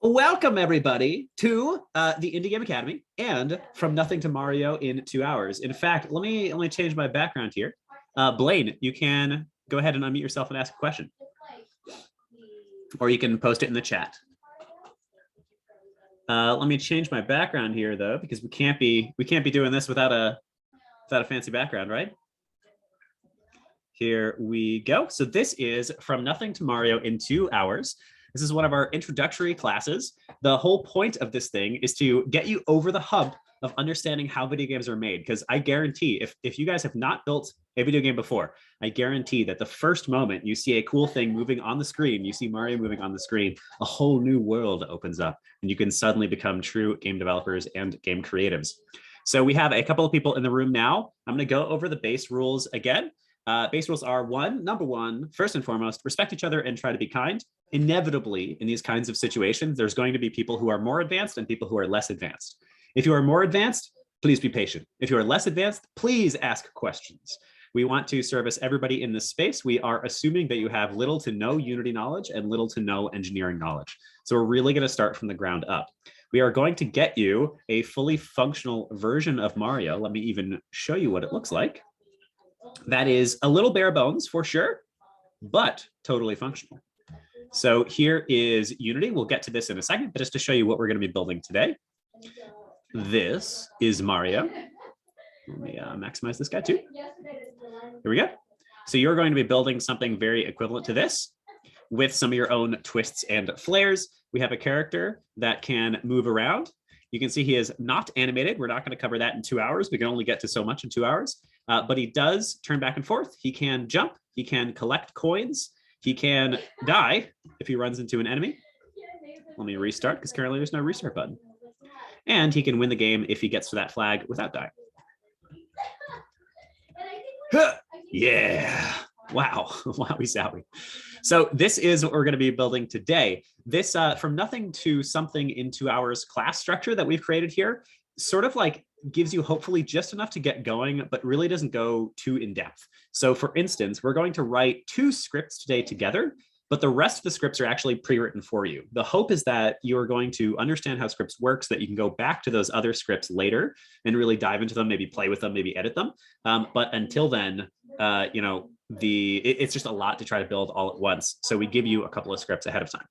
Welcome everybody to the Indie Game Academy and From Nothing to Mario in 2 hours. In fact, let me change my background here. Blaine, you can go ahead and unmute yourself and ask a question, or you can post it in the chat. Let me change my background here though, because we can't be doing this without a fancy background, right? Here we go. So this is From Nothing to Mario in 2 hours. This is one of our introductory classes. The whole point of this thing is to get you over the hump of understanding how video games are made. Because I guarantee if you guys have not built a video game before, I guarantee that the first moment you see a cool thing moving on the screen, you see Mario moving on the screen, a whole new world opens up and you can suddenly become true game developers and game creatives. So we have a couple of people in the room now. I'm going to go over the base rules again. Base rules are number one, first and foremost, respect each other and try to be kind. Inevitably, in these kinds of situations, there's going to be people who are more advanced and people who are less advanced. If you are more advanced, please be patient. If you are less advanced, please ask questions. We want to service everybody in this space. We are assuming that you have little to no Unity knowledge and little to no engineering knowledge. So we're really going to start from the ground up. We are going to get you a fully functional version of Mario. Let me even show you what it looks like. That is a little bare bones for sure, but totally functional. So here is Unity. We'll get to this in a second, but just to show you what we're going to be building today. This is Mario. Let me maximize this guy too. Here we go. So you're going to be building something very equivalent to this with some of your own twists and flares. We have a character that can move around. You can see he is not animated. We're not going to cover that in 2 hours. We can only get to so much in 2 hours, but he does turn back and forth. He can jump. He can collect coins. He can die if he runs into an enemy. Let me restart because currently there's no restart button. And he can win the game if he gets to that flag without dying. Yeah. Wow. Wowie zowie. So this is what we're going to be building today. This From Nothing to Something in 2 hours class structure that we've created here sort of like gives you hopefully just enough to get going, but really doesn't go too in depth. So for instance, we're going to write 2 scripts today together, but the rest of the scripts are actually pre-written for you. The hope is that you're going to understand how scripts work so that you can go back to those other scripts later and really dive into them, maybe play with them, maybe edit them. But until then, it's just a lot to try to build all at once. So we give you a couple of scripts ahead of time.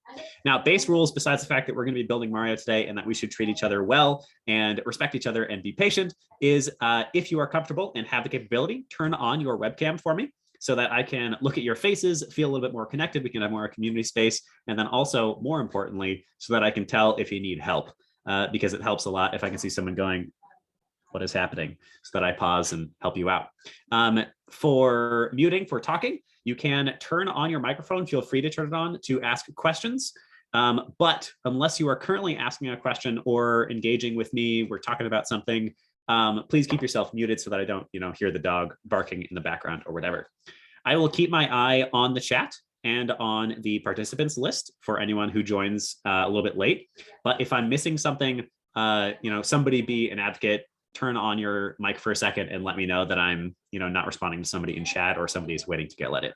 Now, base rules, besides the fact that we're going to be building Mario today and that we should treat each other well and respect each other and be patient, is if you are comfortable and have the capability, turn on your webcam for me so that I can look at your faces, feel a little bit more connected. We can have more community space. And then also, more importantly, so that I can tell if you need help, because it helps a lot if I can see someone going, what is happening, so that I pause and help you out. For muting, for talking, you can turn on your microphone. Feel free to turn it on to ask questions. But unless you are currently asking a question or engaging with me, we're talking about something, please keep yourself muted so that I don't, hear the dog barking in the background or whatever. I will keep my eye on the chat and on the participants list for anyone who joins a little bit late. But if I'm missing something, somebody be an advocate. Turn on your mic for a second and let me know that I'm, not responding to somebody in chat or somebody is waiting to get let in.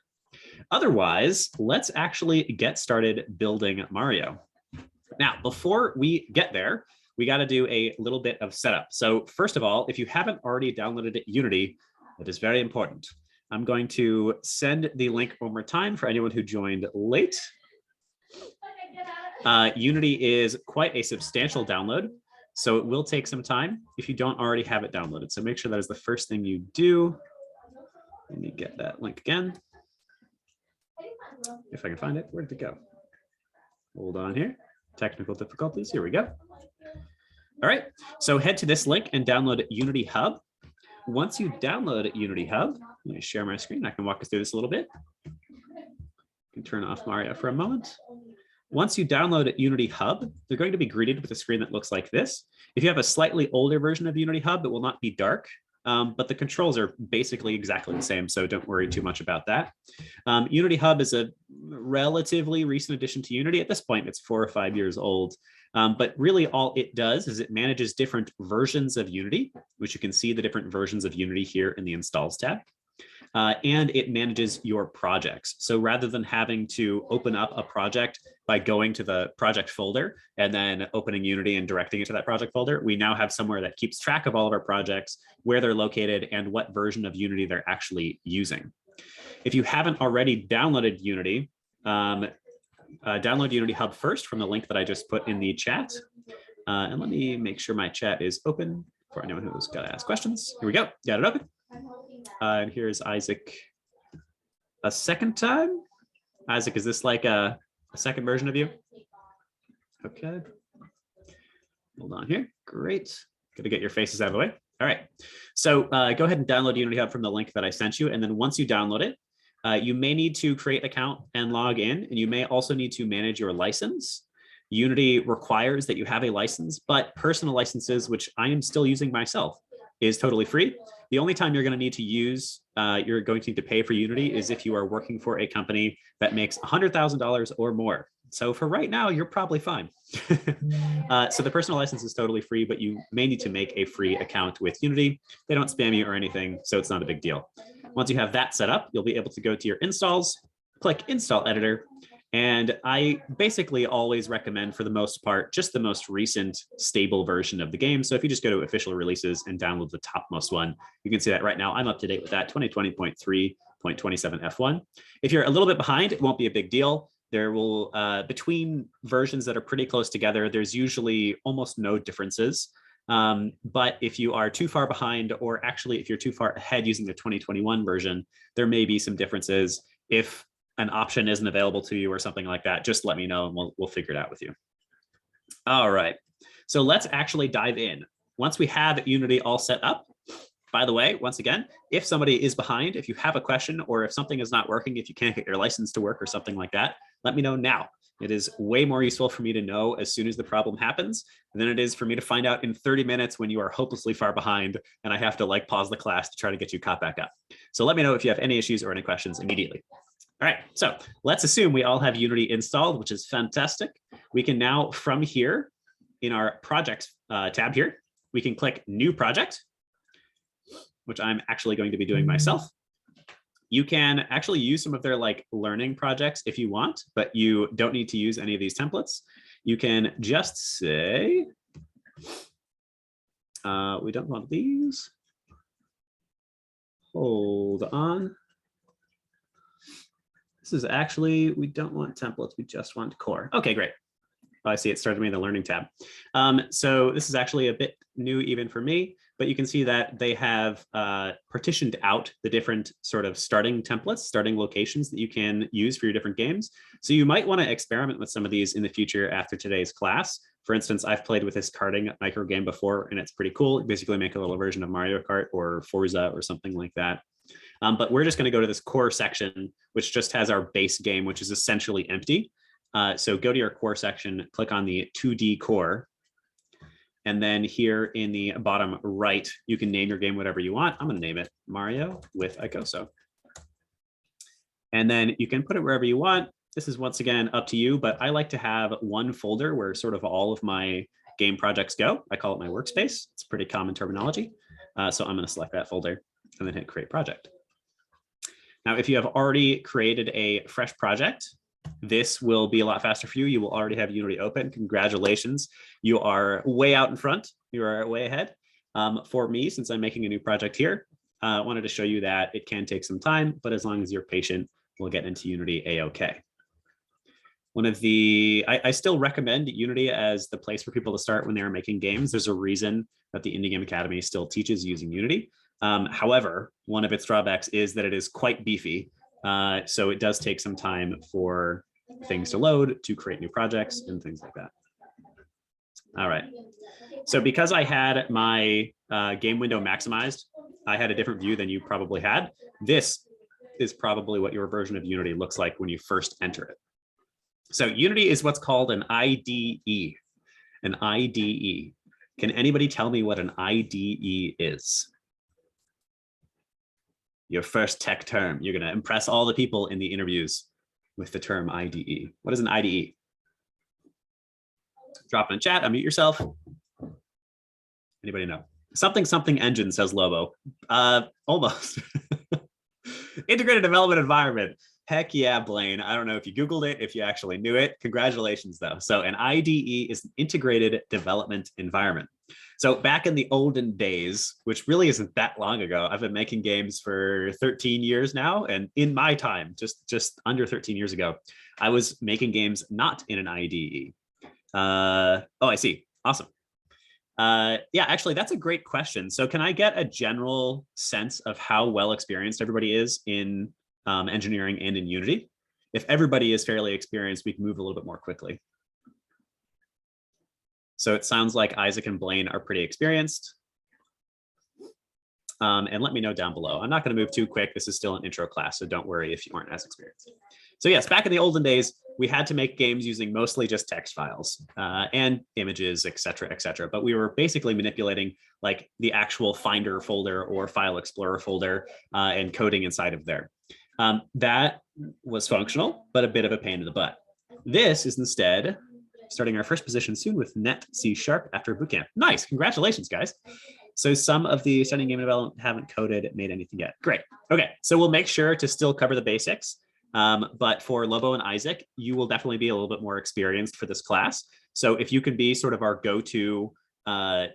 Otherwise, let's actually get started building Mario. Now, before we get there, we got to do a little bit of setup. So first of all, if you haven't already downloaded Unity, it is very important. I'm going to send the link one more time for anyone who joined late. Unity is quite a substantial download, so it will take some time if you don't already have it downloaded. So make sure that is the first thing you do. Let me get that link again. If I can find it, where did it go? Hold on here. Technical difficulties, here we go. All right, so head to this link and download Unity Hub. Once you download Unity Hub, let me share my screen. I can walk us through this a little bit. I can turn off Mario for a moment. Once you download Unity Hub, you're going to be greeted with a screen that looks like this. If you have a slightly older version of Unity Hub, it will not be dark, but the controls are basically exactly the same, so don't worry too much about that. Unity Hub is a relatively recent addition to Unity. At this point, it's 4 or 5 years old, but really all it does is it manages different versions of Unity, which you can see the different versions of Unity here in the Installs tab. and it manages your projects. So rather than having to open up a project by going to the project folder and then opening Unity and directing it to that project folder, we now have somewhere that keeps track of all of our projects, where they're located, and what version of Unity they're actually using. If you haven't already downloaded Unity, download Unity Hub first from the link that I just put in the chat. And let me make sure my chat is open for anyone who's got to ask questions. Here we go. Got it open. And here's Isaac a second time. Isaac, is this like a second version of you? Okay. Hold on here. Great. Got to get your faces out of the way. All right. So go ahead and download Unity Hub from the link that I sent you. And then once you download it, you may need to create an account and log in, and you may also need to manage your license. Unity requires that you have a license, but personal licenses, which I am still using myself, is totally free. The only time you're going to need to use, you're going to need to pay for Unity is if you are working for a company that makes $100,000 or more. So for right now, you're probably fine. So the personal license is totally free, but you may need to make a free account with Unity. They don't spam you or anything, so it's not a big deal. Once you have that set up, you'll be able to go to your installs, click Install Editor, and I basically always recommend, for the most part, just the most recent stable version of the game. So if you just go to official releases and download the topmost one, you can see that right now I'm up to date with that 2020.3.27 F1. If you're a little bit behind, it won't be a big deal. There will, between versions that are pretty close together, there's usually almost no differences. But if you are too far behind, or actually if you're too far ahead using the 2021 version, there may be some differences. If an option isn't available to you or something like that, just let me know and we'll figure it out with you. All right, so let's actually dive in. Once we have Unity all set up, by the way, once again, if somebody is behind, if you have a question, or if something is not working, if you can't get your license to work or something like that, let me know now. It is way more useful for me to know as soon as the problem happens than it is for me to find out in 30 minutes when you are hopelessly far behind and I have to like pause the class to try to get you caught back up. So let me know if you have any issues or any questions immediately. All right, so let's assume we all have Unity installed, which is fantastic. We can now, from here in our projects tab here, we can click New Project, which I'm actually going to be doing myself. You can actually use some of their like learning projects if you want, but you don't need to use any of these templates. You can just say, we don't want these. Hold on. This is actually, we don't want templates, we just want core. Okay, great. Oh, I see it started me in the learning tab. So this is actually a bit new even for me, but you can see that they have partitioned out the different sort of starting templates, starting locations that you can use for your different games. So you might want to experiment with some of these in the future after today's class. For instance, I've played with this karting micro game before, and it's pretty cool. You basically make a little version of Mario Kart or Forza or something like that. But we're just going to go to this core section, which just has our base game, which is essentially empty. So go to your core section, click on the 2D core. And then here in the bottom right, you can name your game whatever you want. I'm going to name it Mario with Icoso. And then you can put it wherever you want. This is once again up to you, but I like to have one folder where sort of all of my game projects go. I call it my workspace. It's pretty common terminology. So I'm going to select that folder and then hit create project. Now, if you have already created a fresh project, this will be a lot faster for you. You will already have Unity open. Congratulations. You are way out in front. You are way ahead. For me, since I'm making a new project here, I wanted to show you that it can take some time, but as long as you're patient, we'll get into Unity a-okay. One of the, I still recommend Unity as the place for people to start when they're making games. There's a reason that the Indie Game Academy still teaches using Unity. However, one of its drawbacks is that it is quite beefy. So it does take some time for things to load, to create new projects and things like that. All right. So because I had my game window maximized, I had a different view than you probably had. This is probably what your version of Unity looks like when you first enter it. So Unity is what's called an IDE. An IDE. Can anybody tell me what an IDE is? Your first tech term. You're going to impress all the people in the interviews with the term IDE. What is an IDE? Drop in chat, unmute yourself. Anybody know? Something engine, says Lobo. Almost. Integrated development environment. Heck yeah, Blaine. I don't know if you Googled it, if you actually knew it. Congratulations, though. So an IDE is an integrated development environment. So back in the olden days, which really isn't that long ago, I've been making games for 13 years now. And in my time, just under 13 years ago, I was making games not in an IDE. Oh, I see. Awesome. Yeah, actually, that's a great question. So can I get a general sense of how well experienced everybody is in engineering and in Unity? If everybody is fairly experienced, we can move a little bit more quickly. So it sounds like Isaac and Blaine are pretty experienced. And let me know down below. I'm not going to move too quick. This is still an intro class, so don't worry if you aren't as experienced. So yes, back in the olden days, we had to make games using mostly just text files and images, et cetera, but we were basically manipulating like the actual Finder folder or File Explorer folder and coding inside of there. That was functional, but a bit of a pain in the butt. This is instead starting our first position soon with Net C# after bootcamp. Nice, congratulations, guys. So some of the studying game development haven't coded, made anything yet. Great. Okay, so we'll make sure to still cover the basics. But for Lobo and Isaac, you will definitely be a little bit more experienced for this class. So if you could be sort of our go-to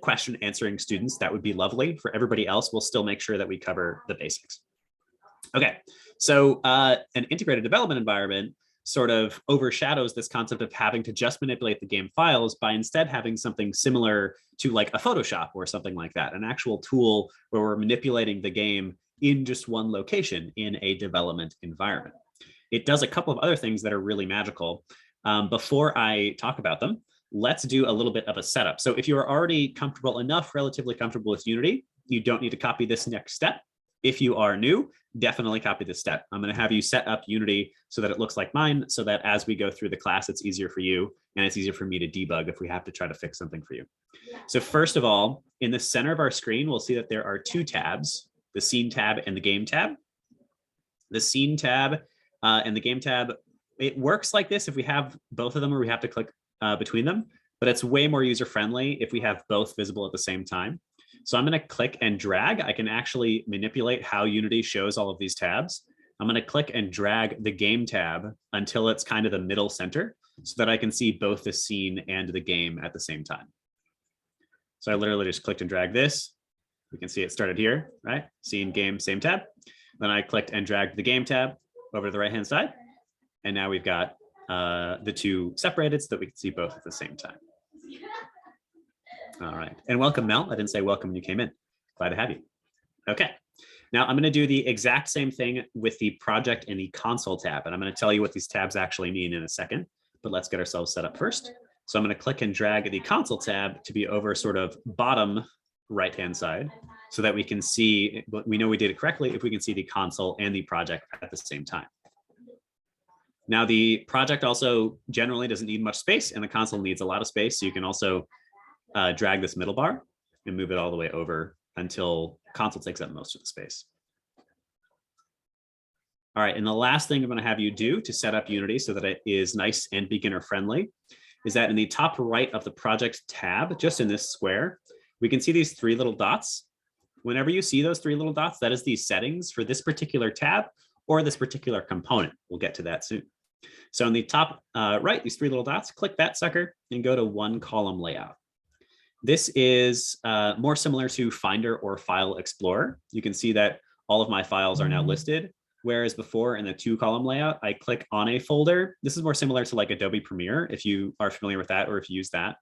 question answering students, that would be lovely. For everybody else, we'll still make sure that we cover the basics. Okay, so an integrated development environment sort of overshadows this concept of having to just manipulate the game files by instead having something similar to like a Photoshop or something like that, an actual tool where we're manipulating the game in just one location in a development environment. It does a couple of other things that are really magical. Before I talk about them, let's do a little bit of a setup. So if you are already comfortable enough, relatively comfortable with Unity, you don't need to copy this next step. If you are new, definitely copy this step. I'm going to have you set up Unity so that it looks like mine, so that as we go through the class, it's easier for you and it's easier for me to debug if we have to try to fix something for you. So first of all, in the center of our screen, we'll see that there are two tabs, the Scene tab and the Game tab. The Scene tab and the Game tab, it works like this if we have both of them or we have to click between them, but it's way more user-friendly if we have both visible at the same time. So I'm going to click and drag. I can actually manipulate how Unity shows all of these tabs. I'm going to click and drag the Game tab until it's kind of the middle center so that I can see both the scene and the game at the same time. So I literally just clicked and dragged this. We can see it started here, right? Scene, game, same tab. Then I clicked and dragged the Game tab over to the right-hand side. And now we've got the two separated so that we can see both at the same time. All right, and welcome, Mel. I didn't say welcome when you came in. Glad to have you. Okay, now I'm gonna do the exact same thing with the project and the console tab, and I'm gonna tell you what these tabs actually mean in a second, but let's get ourselves set up first. So I'm gonna click and drag the console tab to be over sort of bottom right-hand side so that we can see, we know we did it correctly if we can see the console and the project at the same time. Now the project also generally doesn't need much space and the console needs a lot of space, so you can also drag this middle bar and move it all the way over until console takes up most of the space. All right, and the last thing I'm going to have you do to set up Unity so that it is nice and beginner friendly is that in the top right of the project tab, just in this square, we can see these three little dots. Whenever you see those three little dots, that is the settings for this particular tab or this particular component. We'll get to that soon. So in the top right, these three little dots, click that sucker and go to one column layout. This is more similar to Finder or File Explorer. You can see that all of my files are now listed, whereas before in the two column layout, I click on a folder. This is more similar to like Adobe Premiere, if you are familiar with that or if you use that.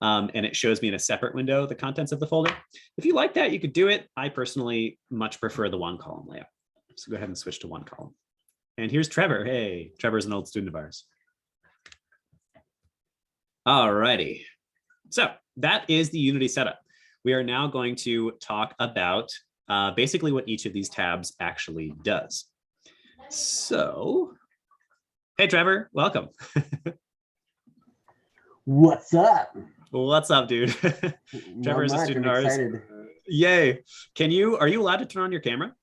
And it shows me in a separate window the contents of the folder. If you like that, you could do it. I personally much prefer the one column layout. So go ahead and switch to one column. And here's Trevor. Hey, Trevor's an old student of ours. All righty. So that is the Unity setup. We are now going to talk about basically what each of these tabs actually does. So, hey, Trevor, welcome. What's up? What's up, dude? Trevor is a student of ours. Yay. Are you allowed to turn on your camera?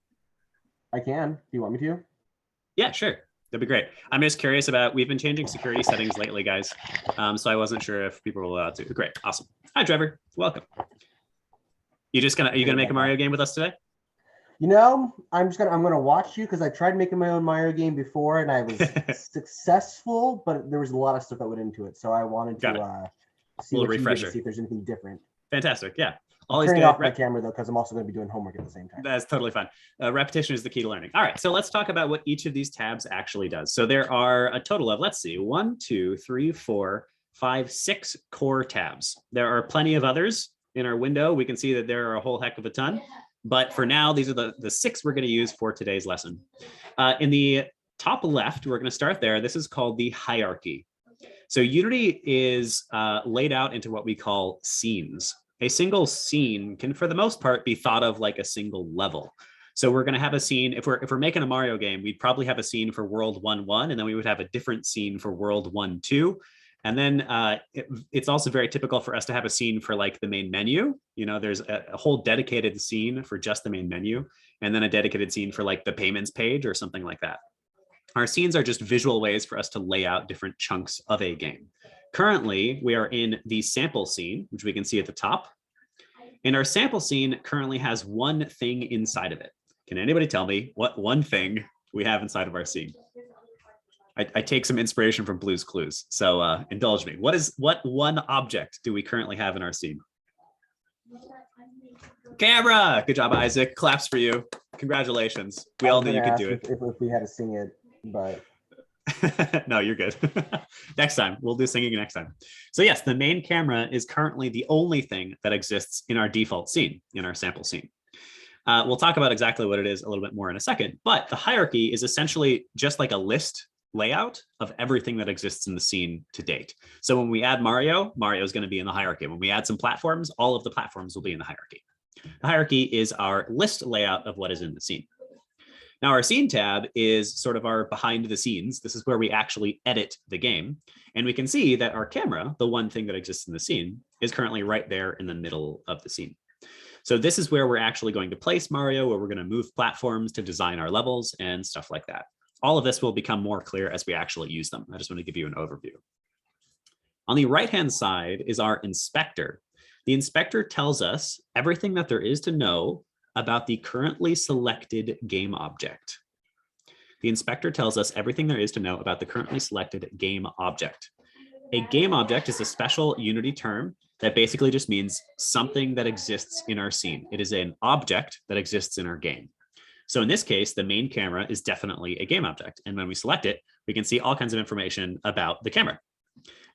I can. Do you want me to? Yeah, sure. That'd be great. I'm just curious about, we've been changing security settings lately, guys. So I wasn't sure if people were allowed to. Great, awesome. Hi, Trevor, welcome. Are you gonna make a Mario game with us today? You know, I'm gonna watch you because I tried making my own Mario game before and I was successful, but there was a lot of stuff that went into it. So I wanted Got to it. A see little what you did to refresher. see if there's anything different. Fantastic. Yeah. I'm Always turning good. off my camera though because I'm also going to be doing homework at the same time. That's totally fine. Repetition is the key to learning. All right, so let's talk about what each of these tabs actually does. So there are a total of, let's see, 1, 2, 3, 4, 5, 6 core tabs. There are plenty of others in our window. We can see that there are a whole heck of a ton. But for now, these are the 6 we're going to use for today's lesson. In the top left, we're going to start there. This is called the hierarchy. So Unity is laid out into what we call scenes. A single scene can, for the most part, be thought of like a single level. So we're going to have a scene. If we're making a Mario game, we'd probably have a scene for World 1-1, and then we would have a different scene for World 1-2. And then it's also very typical for us to have a scene for like the main menu. You know, there's a whole dedicated scene for just the main menu, and then a dedicated scene for like the payments page or something like that. Our scenes are just visual ways for us to lay out different chunks of a game. Currently, we are in the sample scene, which we can see at the top. And our sample scene currently has one thing inside of it. Can anybody tell me what one thing we have inside of our scene? I take some inspiration from Blue's Clues, so indulge me. What one object do we currently have in our scene? Camera! Good job, Isaac. Claps for you. Congratulations. We all knew you could do it. If we had to sing it, but no, you're good. Next time, we'll do singing next time. So yes, the main camera is currently the only thing that exists in our default scene, in our sample scene. We'll talk about exactly what it is a little bit more in a second, but the hierarchy is essentially just like a list layout of everything that exists in the scene to date. So when we add Mario, Mario is going to be in the hierarchy. When we add some platforms, all of the platforms will be in the hierarchy. The hierarchy is our list layout of what is in the scene. Now, our scene tab is sort of our behind the scenes. This is where we actually edit the game. And we can see that our camera, the one thing that exists in the scene, is currently right there in the middle of the scene. So this is where we're actually going to place Mario, where we're going to move platforms to design our levels and stuff like that. All of this will become more clear as we actually use them. I just want to give you an overview. On the right-hand side is our inspector. The inspector tells us everything that there is to know about the currently selected game object. The inspector tells us everything there is to know about the currently selected game object. A game object is a special Unity term that basically just means something that exists in our scene. It is an object that exists in our game. So in this case, the main camera is definitely a game object. And when we select it, we can see all kinds of information about the camera.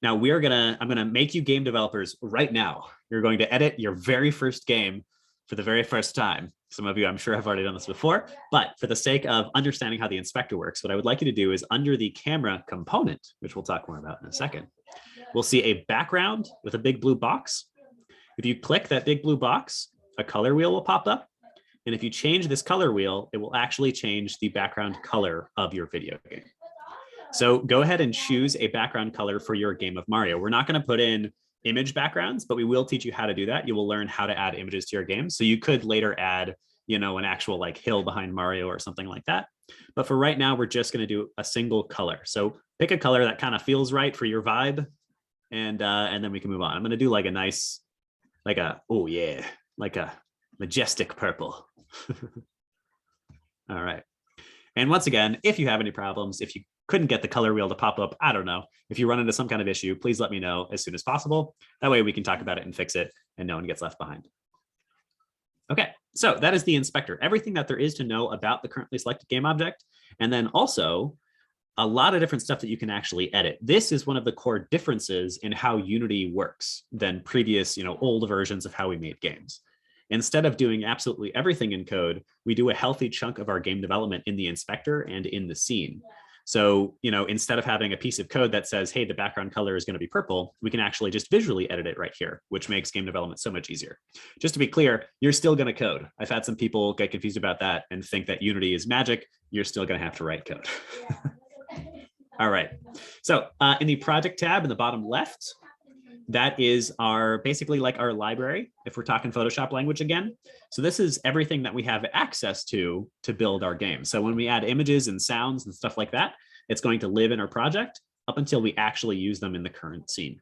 Now I'm gonna make you game developers right now. You're going to edit your very first game for the very first time. Some of you, I'm sure, have already done this before, but for the sake of understanding how the inspector works, what I would like you to do is under the camera component, which we'll talk more about in a second, we'll see a background with a big blue box. If you click that big blue box, a color wheel will pop up. And if you change this color wheel, it will actually change the background color of your video game. So go ahead and choose a background color for your game of Mario. We're not going to put in image backgrounds, but we will teach you how to do that. You will learn how to add images to your game. So you could later add, you know, an actual like hill behind Mario or something like that. But for right now, we're just going to do a single color. So pick a color that kind of feels right for your vibe. And then we can move on. I'm going to do like a nice, like a majestic purple. All right. And once again, if you have any problems, if you couldn't get the color wheel to pop up, I don't know. If you run into some kind of issue, please let me know as soon as possible. That way we can talk about it and fix it and no one gets left behind. Okay, so that is the inspector. Everything that there is to know about the currently selected game object. And then also a lot of different stuff that you can actually edit. This is one of the core differences in how Unity works than previous, old versions of how we made games. Instead of doing absolutely everything in code, we do a healthy chunk of our game development in the inspector and in the scene. So, instead of having a piece of code that says, hey, the background color is going to be purple, we can actually just visually edit it right here, which makes game development so much easier. Just to be clear, you're still going to code. I've had some people get confused about that and think that Unity is magic. You're still going to have to write code. All right. So in the project tab in the bottom left, that is basically like our library, if we're talking Photoshop language again. So this is everything that we have access to build our game. So when we add images and sounds and stuff like that, it's going to live in our project up until we actually use them in the current scene.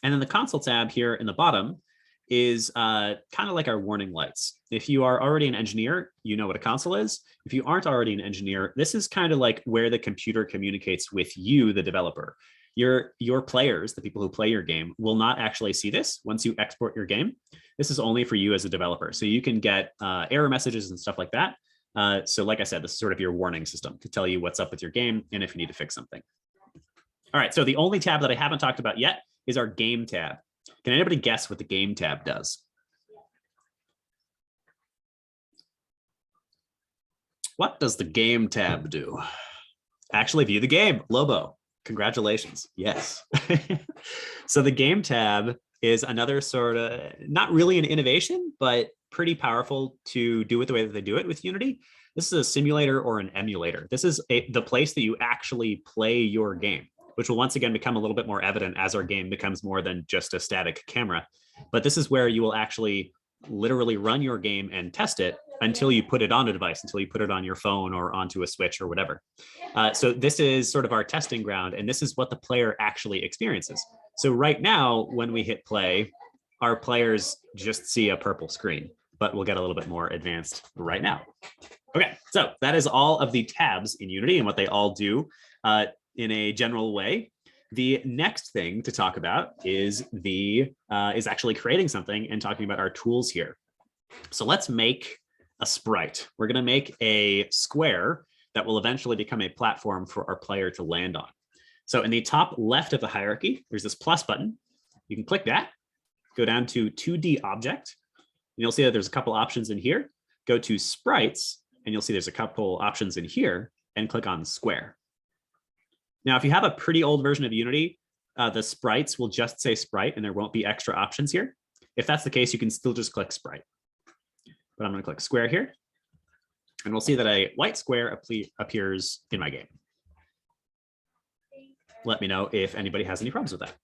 And then the console tab here in the bottom is kind of like our warning lights. If you are already an engineer, you know what a console is. If you aren't already an engineer, this is kind of like where the computer communicates with you, the developer. Your players, the people who play your game, will not actually see this once you export your game. This is only for you as a developer. So you can get error messages and stuff like that. So like I said, this is sort of your warning system to tell you what's up with your game and if you need to fix something. All right, so the only tab that I haven't talked about yet is our game tab. Can anybody guess what the game tab does? What does the game tab do? Actually view the game. Lobo, congratulations. Yes. So the game tab is another sort of, not really an innovation, but pretty powerful to do it the way that they do it with Unity. This is a simulator or an emulator. This is the place that you actually play your game, which will once again become a little bit more evident as our game becomes more than just a static camera. But this is where you will actually literally run your game and test it until you put it on a device, until you put it on your phone or onto a Switch or whatever. So this is sort of our testing ground, and this is what the player actually experiences. So right now, when we hit play, our players just see a purple screen, but we'll get a little bit more advanced right now. Okay, so that is all of the tabs in Unity and what they all do in a general way. The next thing to talk about is actually creating something and talking about our tools here. So let's make a sprite. We're going to make a square that will eventually become a platform for our player to land on. So in the top left of the hierarchy, there's this plus button. You can click that, go down to 2D object, and you'll see that there's a couple options in here. Go to sprites, and you'll see there's a couple options in here, and click on square. Now, if you have a pretty old version of Unity, the sprites will just say sprite, and there won't be extra options here. If that's the case, you can still just click sprite. But I'm going to click square here, and we'll see that a white square appears in my game. Let me know if anybody has any problems with that.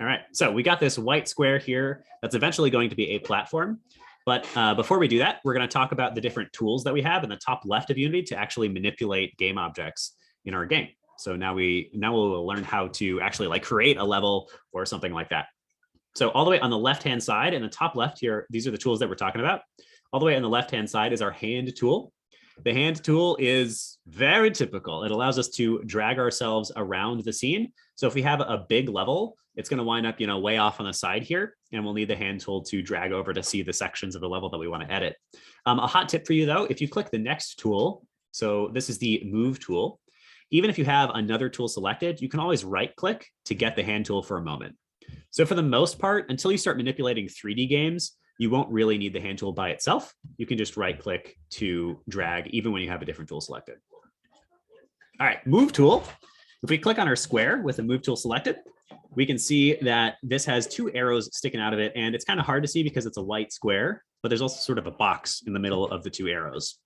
All right, so we got this white square here that's eventually going to be a platform. But before we do that, we're going to talk about the different tools that we have in the top left of Unity to actually manipulate game objects in our game. So now we'll learn how to actually like create a level or something like that. So all the way on the left-hand side, in the top left here, these are the tools that we're talking about. All the way on the left-hand side is our hand tool. The hand tool is very typical. It allows us to drag ourselves around the scene. So if we have a big level, it's going to wind up, way off on the side here, and we'll need the hand tool to drag over to see the sections of the level that we want to edit. A hot tip for you though, if you click the next tool, so this is the move tool, even if you have another tool selected, you can always right click to get the hand tool for a moment. So for the most part, until you start manipulating 3D games, you won't really need the hand tool by itself. You can just right click to drag even when you have a different tool selected. All right, move tool. If we click on our square with the move tool selected, we can see that this has two arrows sticking out of it, and it's kind of hard to see because it's a white square, but there's also sort of a box in the middle of the two arrows.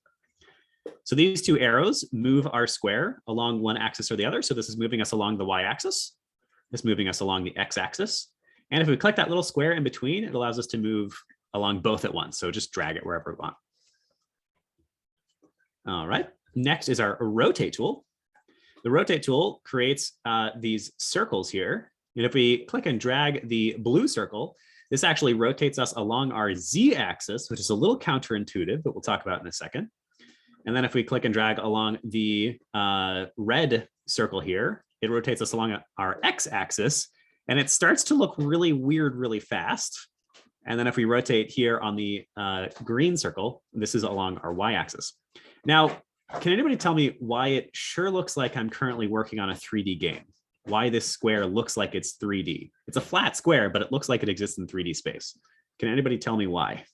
So these two arrows move our square along one axis or the other. So this is moving us along the y-axis. This is moving us along the x-axis. And if we click that little square in between, it allows us to move along both at once. So just drag it wherever we want. All right, next is our rotate tool. The rotate tool creates these circles here. And if we click and drag the blue circle, this actually rotates us along our z-axis, which is a little counterintuitive, but we'll talk about in a second. And then if we click and drag along the red circle here, it rotates us along our x-axis, and it starts to look really weird really fast. And then if we rotate here on the green circle, this is along our y-axis. Now, can anybody tell me why it sure looks like I'm currently working on a 3D game? Why this square looks like it's 3D? It's a flat square, but it looks like it exists in 3D space. Can anybody tell me why?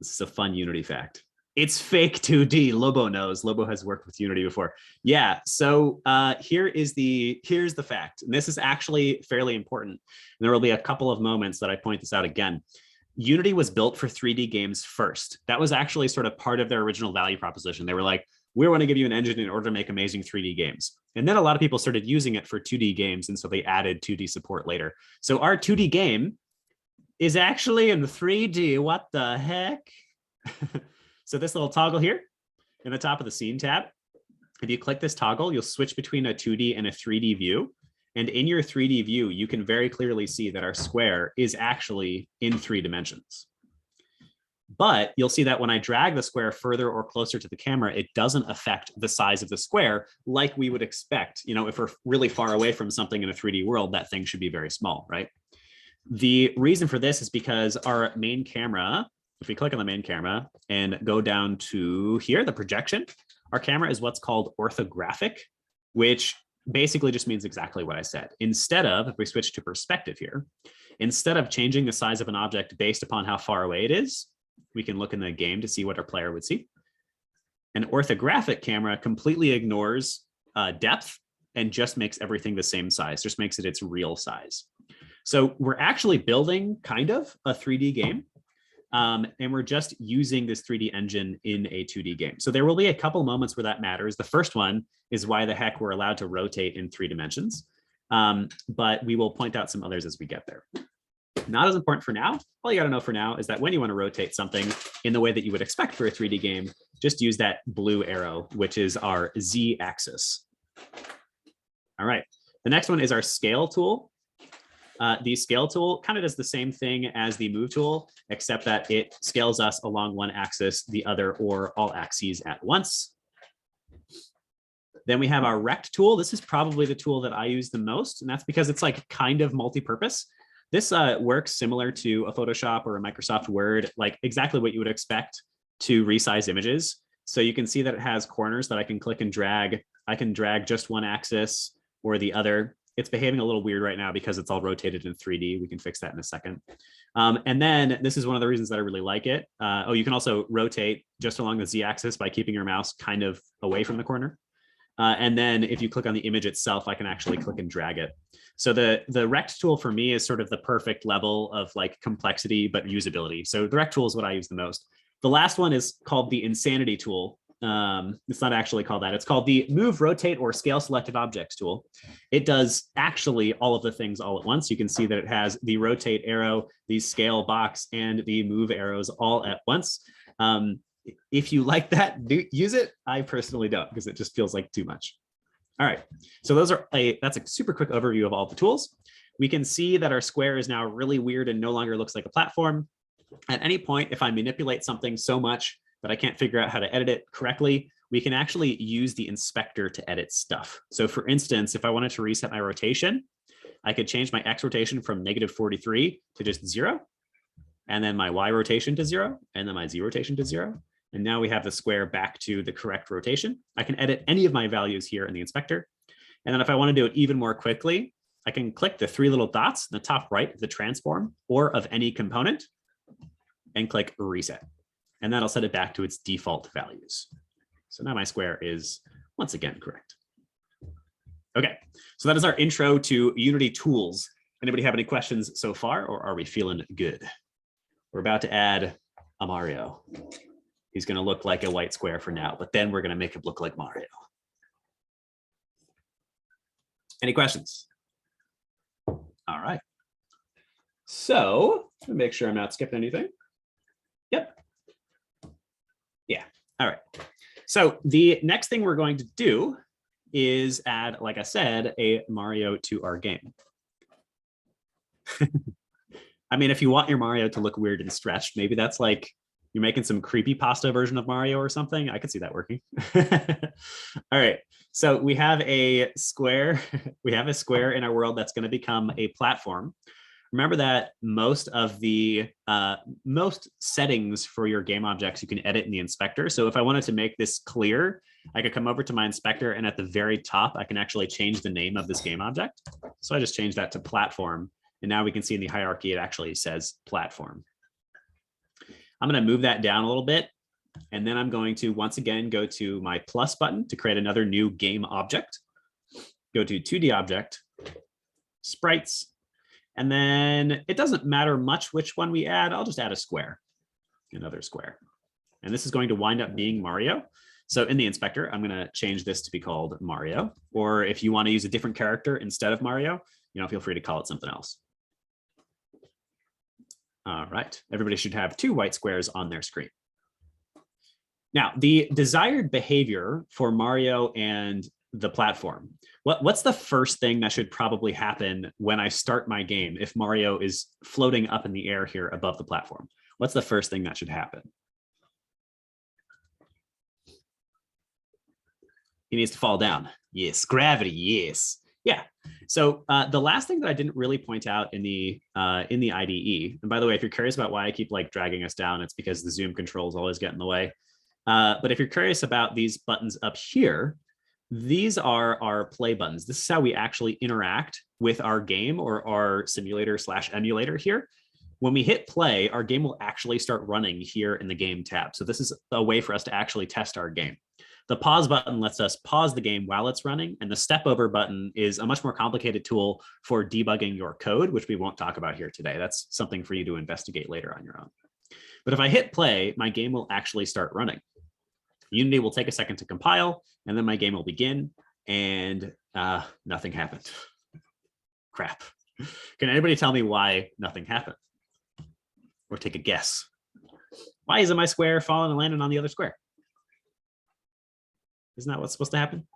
This is a fun Unity fact. It's fake 2D. Lobo knows. Lobo has worked with Unity before. Yeah, so here's the fact. And this is actually fairly important. And there will be a couple of moments that I point this out again. Unity was built for 3D games first. That was actually sort of part of their original value proposition. They were like, we want to give you an engine in order to make amazing 3D games. And then a lot of people started using it for 2D games. And so they added 2D support later. So our 2D game is actually in 3D. What the heck? So this little toggle here in the top of the scene tab, if you click this toggle, you'll switch between a 2D and a 3D view. And in your 3D view, you can very clearly see that our square is actually in 3 dimensions. But you'll see that when I drag the square further or closer to the camera, it doesn't affect the size of the square like we would expect. You know, if we're really far away from something in a 3D world, that thing should be very small, right? The reason for this is because our main camera, if we click on the main camera and go down to here, the projection, our camera is what's called orthographic, which basically just means exactly what I said. Instead of, if we switch to perspective here, instead of changing the size of an object based upon how far away it is, we can look in the game to see what our player would see. An orthographic camera completely ignores depth and just makes everything the same size, just makes it its real size. So we're actually building kind of a 3D game, and we're just using this 3D engine in a 2D game. So there will be a couple moments where that matters. The first one is why the heck we're allowed to rotate in 3 dimensions, but we will point out some others as we get there. Not as important for now. All you got to know for now is that when you want to rotate something in the way that you would expect for a 3D game, just use that blue arrow, which is our Z axis. All right. The next one is our scale tool. The scale tool kind of does the same thing as the move tool, except that it scales us along one axis, the other, or all axes at once. Then we have our rect tool. This is probably the tool that I use the most, and that's because it's like kind of multi-purpose. This works similar to a Photoshop or a Microsoft Word, like exactly what you would expect to resize images. So you can see that it has corners that I can click and drag. I can drag just one axis or the other. It's behaving a little weird right now because it's all rotated in 3D. We can fix that in a second. And then this is one of the reasons that I really like it. Oh, you can also rotate just along the Z-axis by keeping your mouse kind of away from the corner. And then if you click on the image itself, I can actually click and drag it. So the rect tool for me is sort of the perfect level of like complexity, but usability. So the rect tool is what I use the most. The last one is called the insanity tool. It's not actually called that. It's called the move, rotate, or scale selected objects tool. It does actually all of the things all at once. You can see that it has the rotate arrow, the scale box, and the move arrows all at once. If you like that, use it. I personally don't, because it just feels like too much. All right, so that's a super quick overview of all the tools. We can see that our square is now really weird and no longer looks like a platform. At any point, if I manipulate something so much that I can't figure out how to edit it correctly, we can actually use the inspector to edit stuff. So for instance, if I wanted to reset my rotation, I could change my X rotation from -43 to just 0, and then my Y rotation to 0, and then my Z rotation to 0. And now we have the square back to the correct rotation. I can edit any of my values here in the inspector. And then if I want to do it even more quickly, I can click the 3 little dots in the top right of the transform or of any component and click reset. And that'll set it back to its default values. So now my square is once again correct. Okay, so that is our intro to Unity tools. Anybody have any questions so far, or are we feeling good? We're about to add a Mario. He's going to look like a white square for now, but then we're going to make him look like Mario. Any questions? All right. So let me make sure I'm not skipping anything. Yep. Yeah. All right. So the next thing we're going to do is add, like I said, a Mario to our game. I mean, if you want your Mario to look weird and stretched, maybe that's like you're making some creepy pasta version of Mario or something. I could see that working. All right. So we have a square. We have a square in our world that's going to become a platform. Remember that most of the most settings for your game objects you can edit in the inspector. So if I wanted to make this clear, I could come over to my inspector, and at the very top, I can actually change the name of this game object. So I just changed that to platform. And now we can see in the hierarchy, it actually says platform. I'm going to move that down a little bit. And then I'm going to once again go to my plus button to create another new game object. Go to 2D object, sprites. And then it doesn't matter much which one we add. I'll just add a square, another square. And this is going to wind up being Mario. So in the inspector, I'm going to change this to be called Mario. Or if you want to use a different character instead of Mario, feel free to call it something else. All right, everybody should have 2 white squares on their screen. Now, the desired behavior for Mario and the platform. What's the first thing that should probably happen when I start my game if Mario is floating up in the air here above the platform? What's the first thing that should happen? He needs to fall down. Yes. Gravity. Yes. Yeah. So the last thing that I didn't really point out in the IDE, and by the way, if you're curious about why I keep like dragging us down, it's because the zoom controls always get in the way. But if you're curious about these buttons up here, these are our play buttons. This is how we actually interact with our game or our simulator / emulator here. When we hit play, our game will actually start running here in the game tab. So this is a way for us to actually test our game. The pause button lets us pause the game while it's running, and the step over button is a much more complicated tool for debugging your code, which we won't talk about here today. That's something for you to investigate later on your own. But if I hit play, my game will actually start running. Unity will take a second to compile, and then my game will begin, and nothing happened. Crap. Can anybody tell me why nothing happened? Or take a guess. Why isn't my square falling and landing on the other square? Isn't that what's supposed to happen?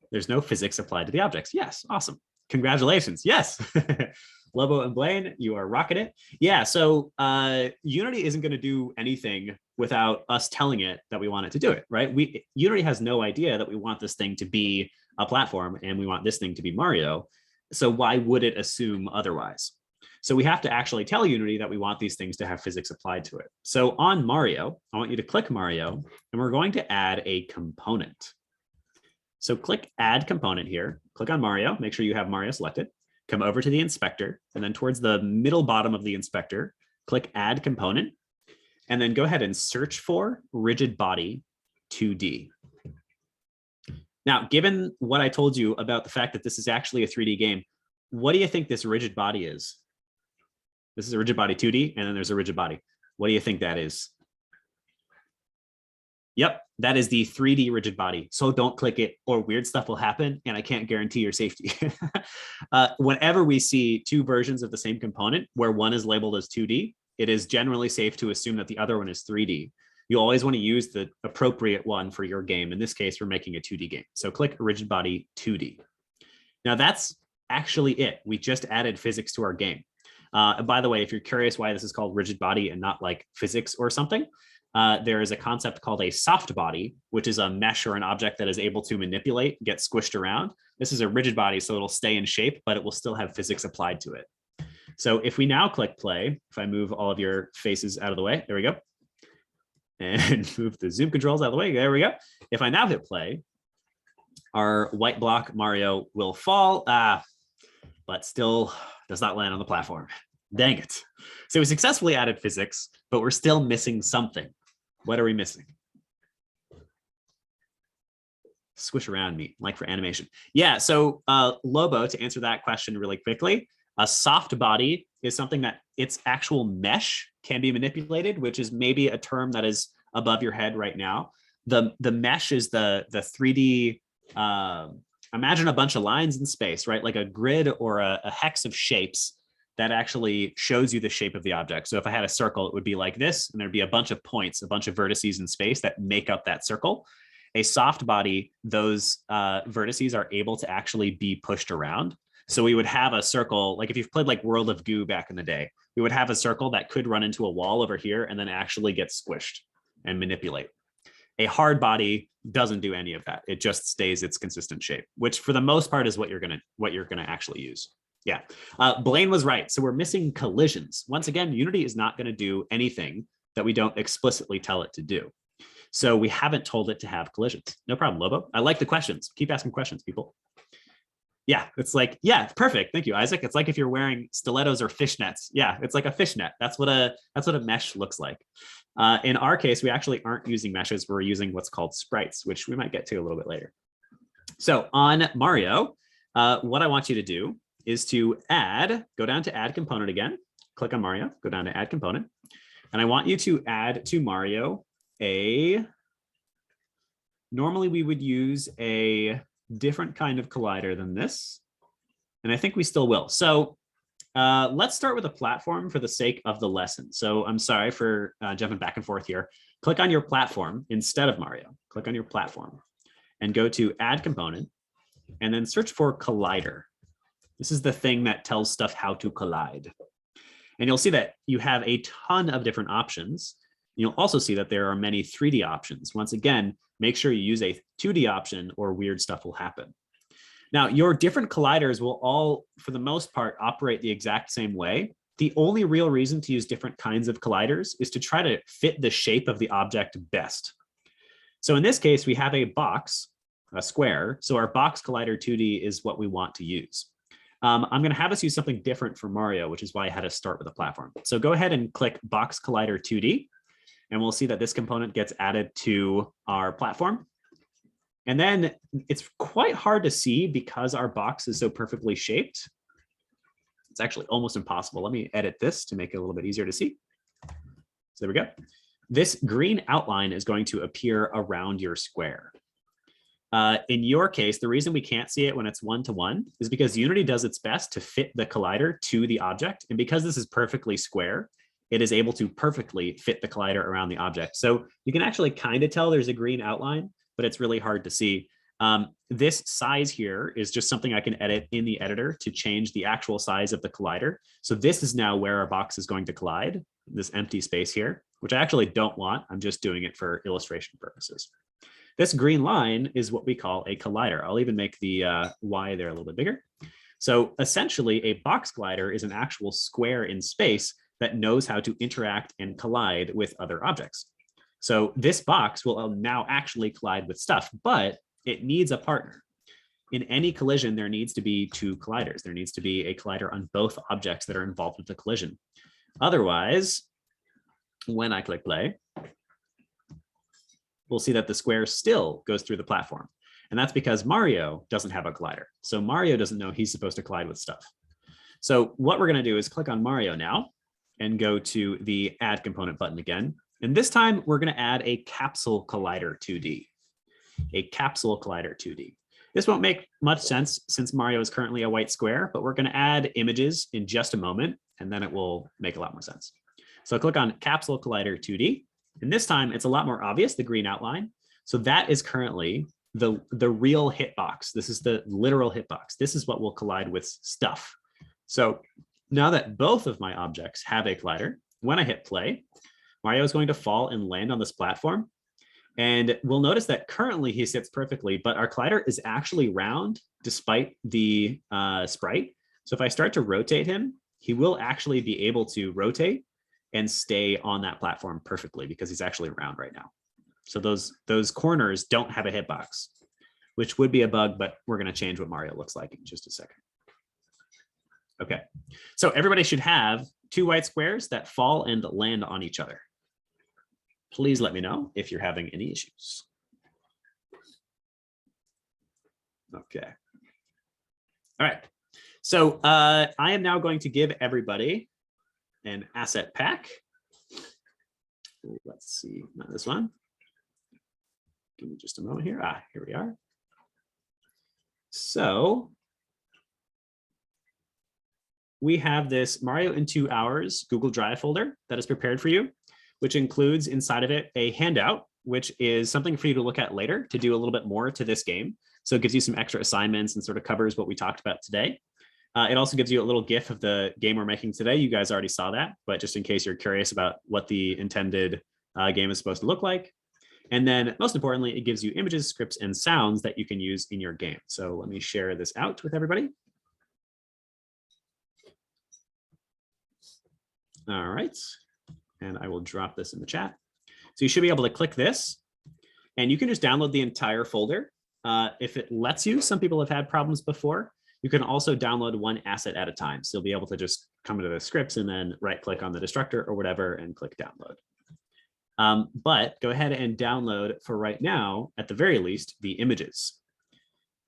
There's no physics applied to the objects. Yes, awesome. Congratulations. Yes. Lobo and Blaine, you are rocking it. Yeah, so Unity isn't going to do anything without us telling it that we want it to do it, right? Unity has no idea that we want this thing to be a platform and we want this thing to be Mario. So why would it assume otherwise? So we have to actually tell Unity that we want these things to have physics applied to it. So on Mario, I want you to click Mario, and we're going to add a component. So click Add Component here, click on Mario, make sure you have Mario selected, come over to the inspector, and then towards the middle bottom of the inspector, click Add Component, and then go ahead and search for Rigid Body 2D. Now, given what I told you about the fact that this is actually a 3D game, what do you think this rigid body is? This is a rigid body 2D, and then there's a rigid body. What do you think that is? Yep, that is the 3D rigid body. So don't click it or weird stuff will happen, and I can't guarantee your safety. Whenever we see two versions of the same component where one is labeled as 2D, it is generally safe to assume that the other one is 3D. You always want to use the appropriate one for your game. In this case, we're making a 2D game. So click rigid body 2D. Now that's actually it. We just added physics to our game. By the way, if you're curious why this is called rigid body and not like physics or something, there is a concept called a soft body, which is a mesh or an object that is able to manipulate, get squished around. This is a rigid body, so it'll stay in shape, but it will still have physics applied to it. So if we now click play, if I move all of your faces out of the way, there we go. And move the zoom controls out of the way, there we go. If I now hit play, our white block Mario will fall, but still does not land on the platform. Dang it. So we successfully added physics, but we're still missing something. What are we missing? Squish around me, like for animation. Yeah, so Lobo, to answer that question really quickly, a soft body is something that its actual mesh can be manipulated, which is maybe a term that is above your head right now. The mesh is the 3D, imagine a bunch of lines in space, right? Like a grid or a hex of shapes that actually shows you the shape of the object. So if I had a circle, it would be like this, and there'd be a bunch of points, a bunch of vertices in space that make up that circle. A soft body, those vertices are able to actually be pushed around. So we would have a circle, like if you've played like World of Goo back in the day, we would have a circle that could run into a wall over here and then actually get squished and manipulate. A hard body doesn't do any of that. It just stays its consistent shape, which for the most part is what you're gonna actually use. Yeah, Blaine was right. So we're missing collisions. Once again, Unity is not gonna do anything that we don't explicitly tell it to do. So we haven't told it to have collisions. No problem, Lobo. I like the questions. Keep asking questions, people. Yeah, it's like, yeah, perfect. Thank you, Isaac. It's like if you're wearing stilettos or fishnets. Yeah, it's like a fishnet. That's what a mesh looks like. In our case, we actually aren't using meshes. We're using what's called sprites, which we might get to a little bit later. So on Mario, what I want you to do is to go down to add component again, click on Mario, go down to add component. And I want you to add to Mario normally we would use a different kind of collider than this. And I think we still will. So let's start with a platform for the sake of the lesson. So I'm sorry for jumping back and forth here. click on your platform instead of Mario. Click on your platform and go to Add Component, and then search for Collider. This is the thing that tells stuff how to collide. And you'll see that you have a ton of different options. You'll also see that there are many 3D options. Once again, make sure you use a 2D option or weird stuff will happen. Now, your different colliders will all, for the most part, operate the exact same way. The only real reason to use different kinds of colliders is to try to fit the shape of the object best. So in this case, we have a box, a square. So our box collider 2D is what we want to use. I'm going to have us use something different for Mario, which is why I had to start with a platform. So go ahead and click Box Collider 2D, and we'll see that this component gets added to our platform. And then it's quite hard to see because our box is so perfectly shaped. It's actually almost impossible. Let me edit this to make it a little bit easier to see. So there we go. This green outline is going to appear around your square. In your case, the reason we can't see it when it's one-to-one is because Unity does its best to fit the collider to the object. And because this is perfectly square, it is able to perfectly fit the collider around the object. So you can actually kind of tell there's a green outline, but it's really hard to see. This size here is just something I can edit in the editor to change the actual size of the collider. So this is now where our box is going to collide, this empty space here, which I actually don't want. I'm just doing it for illustration purposes. This green line is what we call a collider. I'll even make the Y there a little bit bigger. So essentially, a box collider is an actual square in space that knows how to interact and collide with other objects. So this box will now actually collide with stuff, but it needs a partner. In any collision, there needs to be two colliders. There needs to be a collider on both objects that are involved with the collision. Otherwise, when I click play, we'll see that the square still goes through the platform. And that's because Mario doesn't have a collider. So Mario doesn't know he's supposed to collide with stuff. So what we're going to do is click on Mario now and go to the Add Component button again. And this time we're going to add a Capsule Collider 2D. A Capsule Collider 2D. This won't make much sense since Mario is currently a white square, but we're going to add images in just a moment, and then it will make a lot more sense. So click on Capsule Collider 2D. And this time it's a lot more obvious, the green outline. So that is currently the real hitbox. This is the literal hitbox. This is what will collide with stuff. So now that both of my objects have a collider, when I hit play, Mario is going to fall and land on this platform. And we'll notice that currently he sits perfectly, but our collider is actually round despite the sprite. So if I start to rotate him, he will actually be able to rotate and stay on that platform perfectly because he's actually round right now. So those corners don't have a hitbox, which would be a bug, but we're going to change what Mario looks like in just a second. Okay, so everybody should have two white squares that fall and land on each other. Please let me know if you're having any issues. Okay. All right. So I am now going to give everybody an asset pack. Let's see, not this one. Give me just a moment here. Here we are. So we have this Mario in 2 hours Google Drive folder that is prepared for you, which includes inside of it a handout, which is something for you to look at later to do a little bit more to this game. So it gives you some extra assignments and sort of covers what we talked about today. It also gives you a little GIF of the game we're making today. You guys already saw that, but just in case you're curious about what the intended game is supposed to look like. And then most importantly, it gives you images, scripts, and sounds that you can use in your game. So let me share this out with everybody. All right. And I will drop this in the chat. So you should be able to click this and you can just download the entire folder. If it lets you, some people have had problems before. You can also download one asset at a time. So you'll be able to just come into the scripts and then right click on the destructor or whatever and click download. But go ahead and download for right now, at the very least, the images.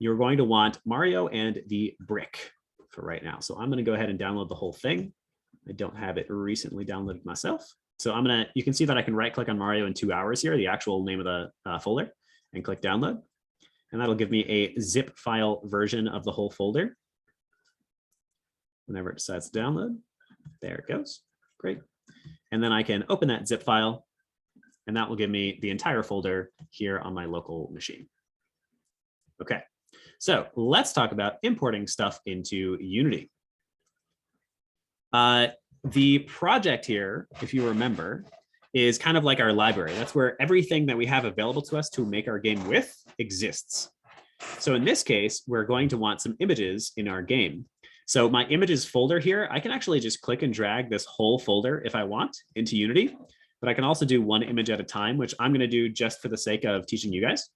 You're going to want Mario and the brick for right now. So I'm going to go ahead and download the whole thing. I don't have it recently downloaded myself. So you can see that I can right click on Mario in 2 hours here, the actual name of the folder, and click download. And that'll give me a zip file version of the whole folder. Whenever it decides to download, there it goes. Great. And then I can open that zip file and that will give me the entire folder here on my local machine. Okay, so let's talk about importing stuff into Unity. The project here, if you remember, is kind of like our library. That's where everything that we have available to us to make our game with exists. So in this case, we're going to want some images in our game. So my images folder here, I can actually just click and drag this whole folder if I want into Unity, but I can also do one image at a time, which I'm going to do just for the sake of teaching you guys.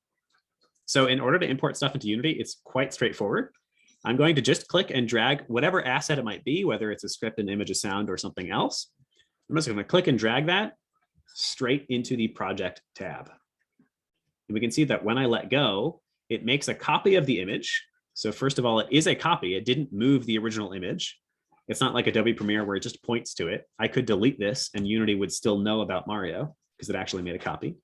So in order to import stuff into Unity, it's quite straightforward. I'm going to just click and drag whatever asset it might be, whether it's a script, an image, a sound, or something else. I'm just going to click and drag that straight into the project tab. And we can see that when I let go, it makes a copy of the image. So first of all, it is a copy. It didn't move the original image. It's not like Adobe Premiere where it just points to it. I could delete this and Unity would still know about Mario because it actually made a copy.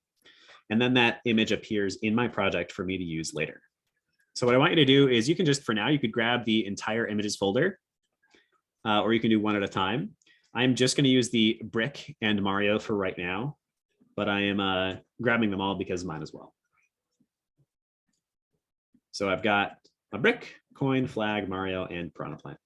And then that image appears in my project for me to use later. So what I want you to do is you can just, for now, you could grab the entire images folder, or you can do one at a time. I'm just going to use the brick and Mario for right now, but I am grabbing them all because mine as well. So I've got a brick, coin, flag, Mario, and Piranha Plant.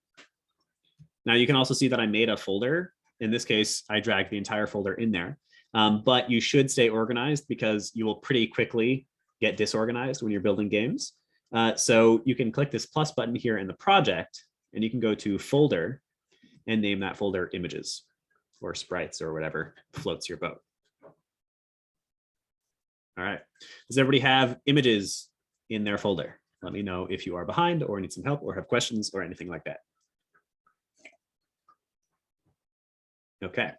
Now you can also see that I made a folder. In this case, I dragged the entire folder in there, but you should stay organized because you will pretty quickly get disorganized when you're building games. So you can click this plus button here in the project, and you can go to folder and name that folder images or sprites or whatever floats your boat. All right. Does everybody have images in their folder? Let me know if you are behind or need some help or have questions or anything like that. Okay.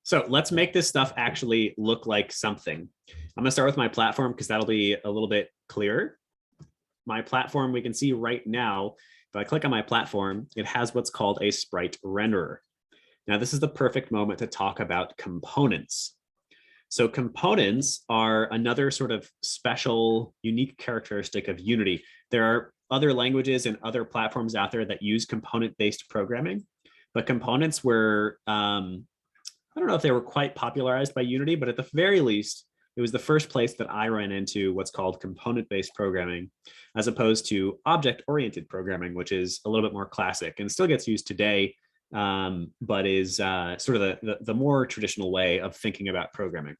So let's make this stuff actually look like something. I'm going to start with my platform because that'll be a little bit clearer. My platform, we can see right now, if I click on my platform, it has what's called a sprite renderer. Now, this is the perfect moment to talk about components. So components are another sort of special, unique characteristic of Unity. There are other languages and other platforms out there that use component-based programming, but components were, I don't know if they were quite popularized by Unity, but at the very least, it was the first place that I ran into what's called component-based programming, as opposed to object-oriented programming, which is a little bit more classic and still gets used today, but is sort of the more traditional way of thinking about programming.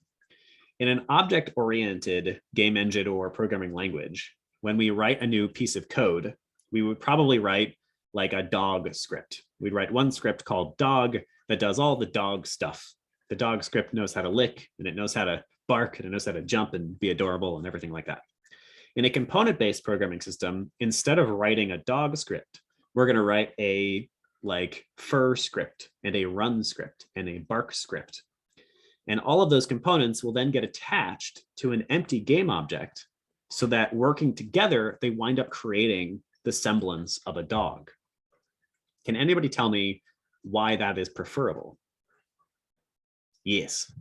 In an object-oriented game engine or programming language, when we write a new piece of code, we would probably write like a dog script. We'd write one script called dog that does all the dog stuff. The dog script knows how to lick, and it knows how to bark, and it knows how to jump and be adorable and everything like that. In a component-based programming system, instead of writing a dog script, we're going to write a like fur script and a run script and a bark script. And all of those components will then get attached to an empty game object so that working together, they wind up creating the semblance of a dog. Can anybody tell me why that is preferable? Yes.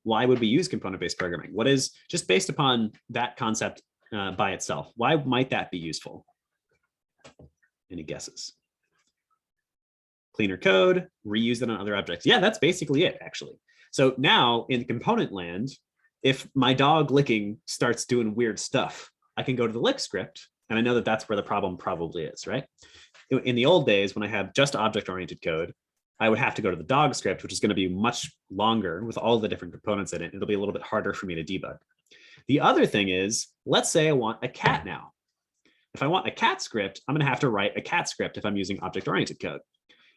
Why would we use component-based programming? What is, just based upon that concept by itself, why might that be useful? Any guesses? Cleaner code, reuse it on other objects. Yeah, that's basically it, actually. So now in component land, if my dog licking starts doing weird stuff, I can go to the lick script, and I know that that's where the problem probably is, right? In the old days, when I had just object-oriented code, I would have to go to the dog script, which is going to be much longer with all the different components in it. It'll be a little bit harder for me to debug. The other thing is, let's say I want a cat now. If I want a cat script, I'm going to have to write a cat script if I'm using object-oriented code.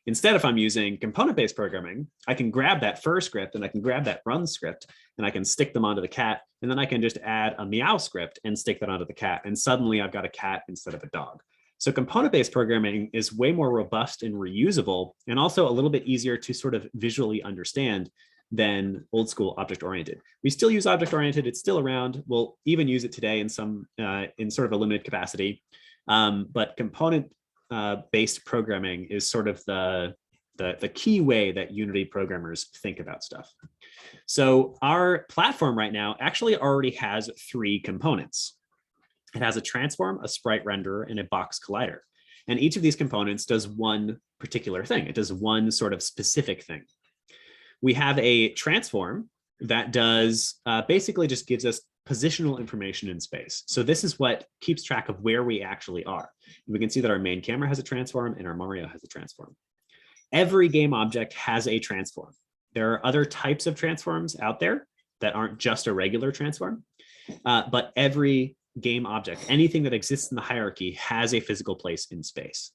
Instead, if I'm using component-based programming, I can grab that fur script and I can grab that run script and I can stick them onto the cat. And then I can just add a meow script and stick that onto the cat. And suddenly I've got a cat instead of a dog. So component-based programming is way more robust and reusable, and also a little bit easier to sort of visually understand than old school object-oriented. We still use object-oriented, it's still around. We'll even use it today in some, in sort of a limited capacity. But component-based programming is sort of the key way that Unity programmers think about stuff. So our platform right now actually already has 3 components. It has a transform, a sprite renderer, and a box collider. And each of these components does one particular thing. It does one sort of specific thing. We have a transform, that does basically just gives us positional information in space. So this is what keeps track of where we actually are. We can see that our main camera has a transform and our Mario has a transform. Every game object has a transform. There are other types of transforms out there that aren't just a regular transform, but every game object, anything that exists in the hierarchy, has a physical place in space.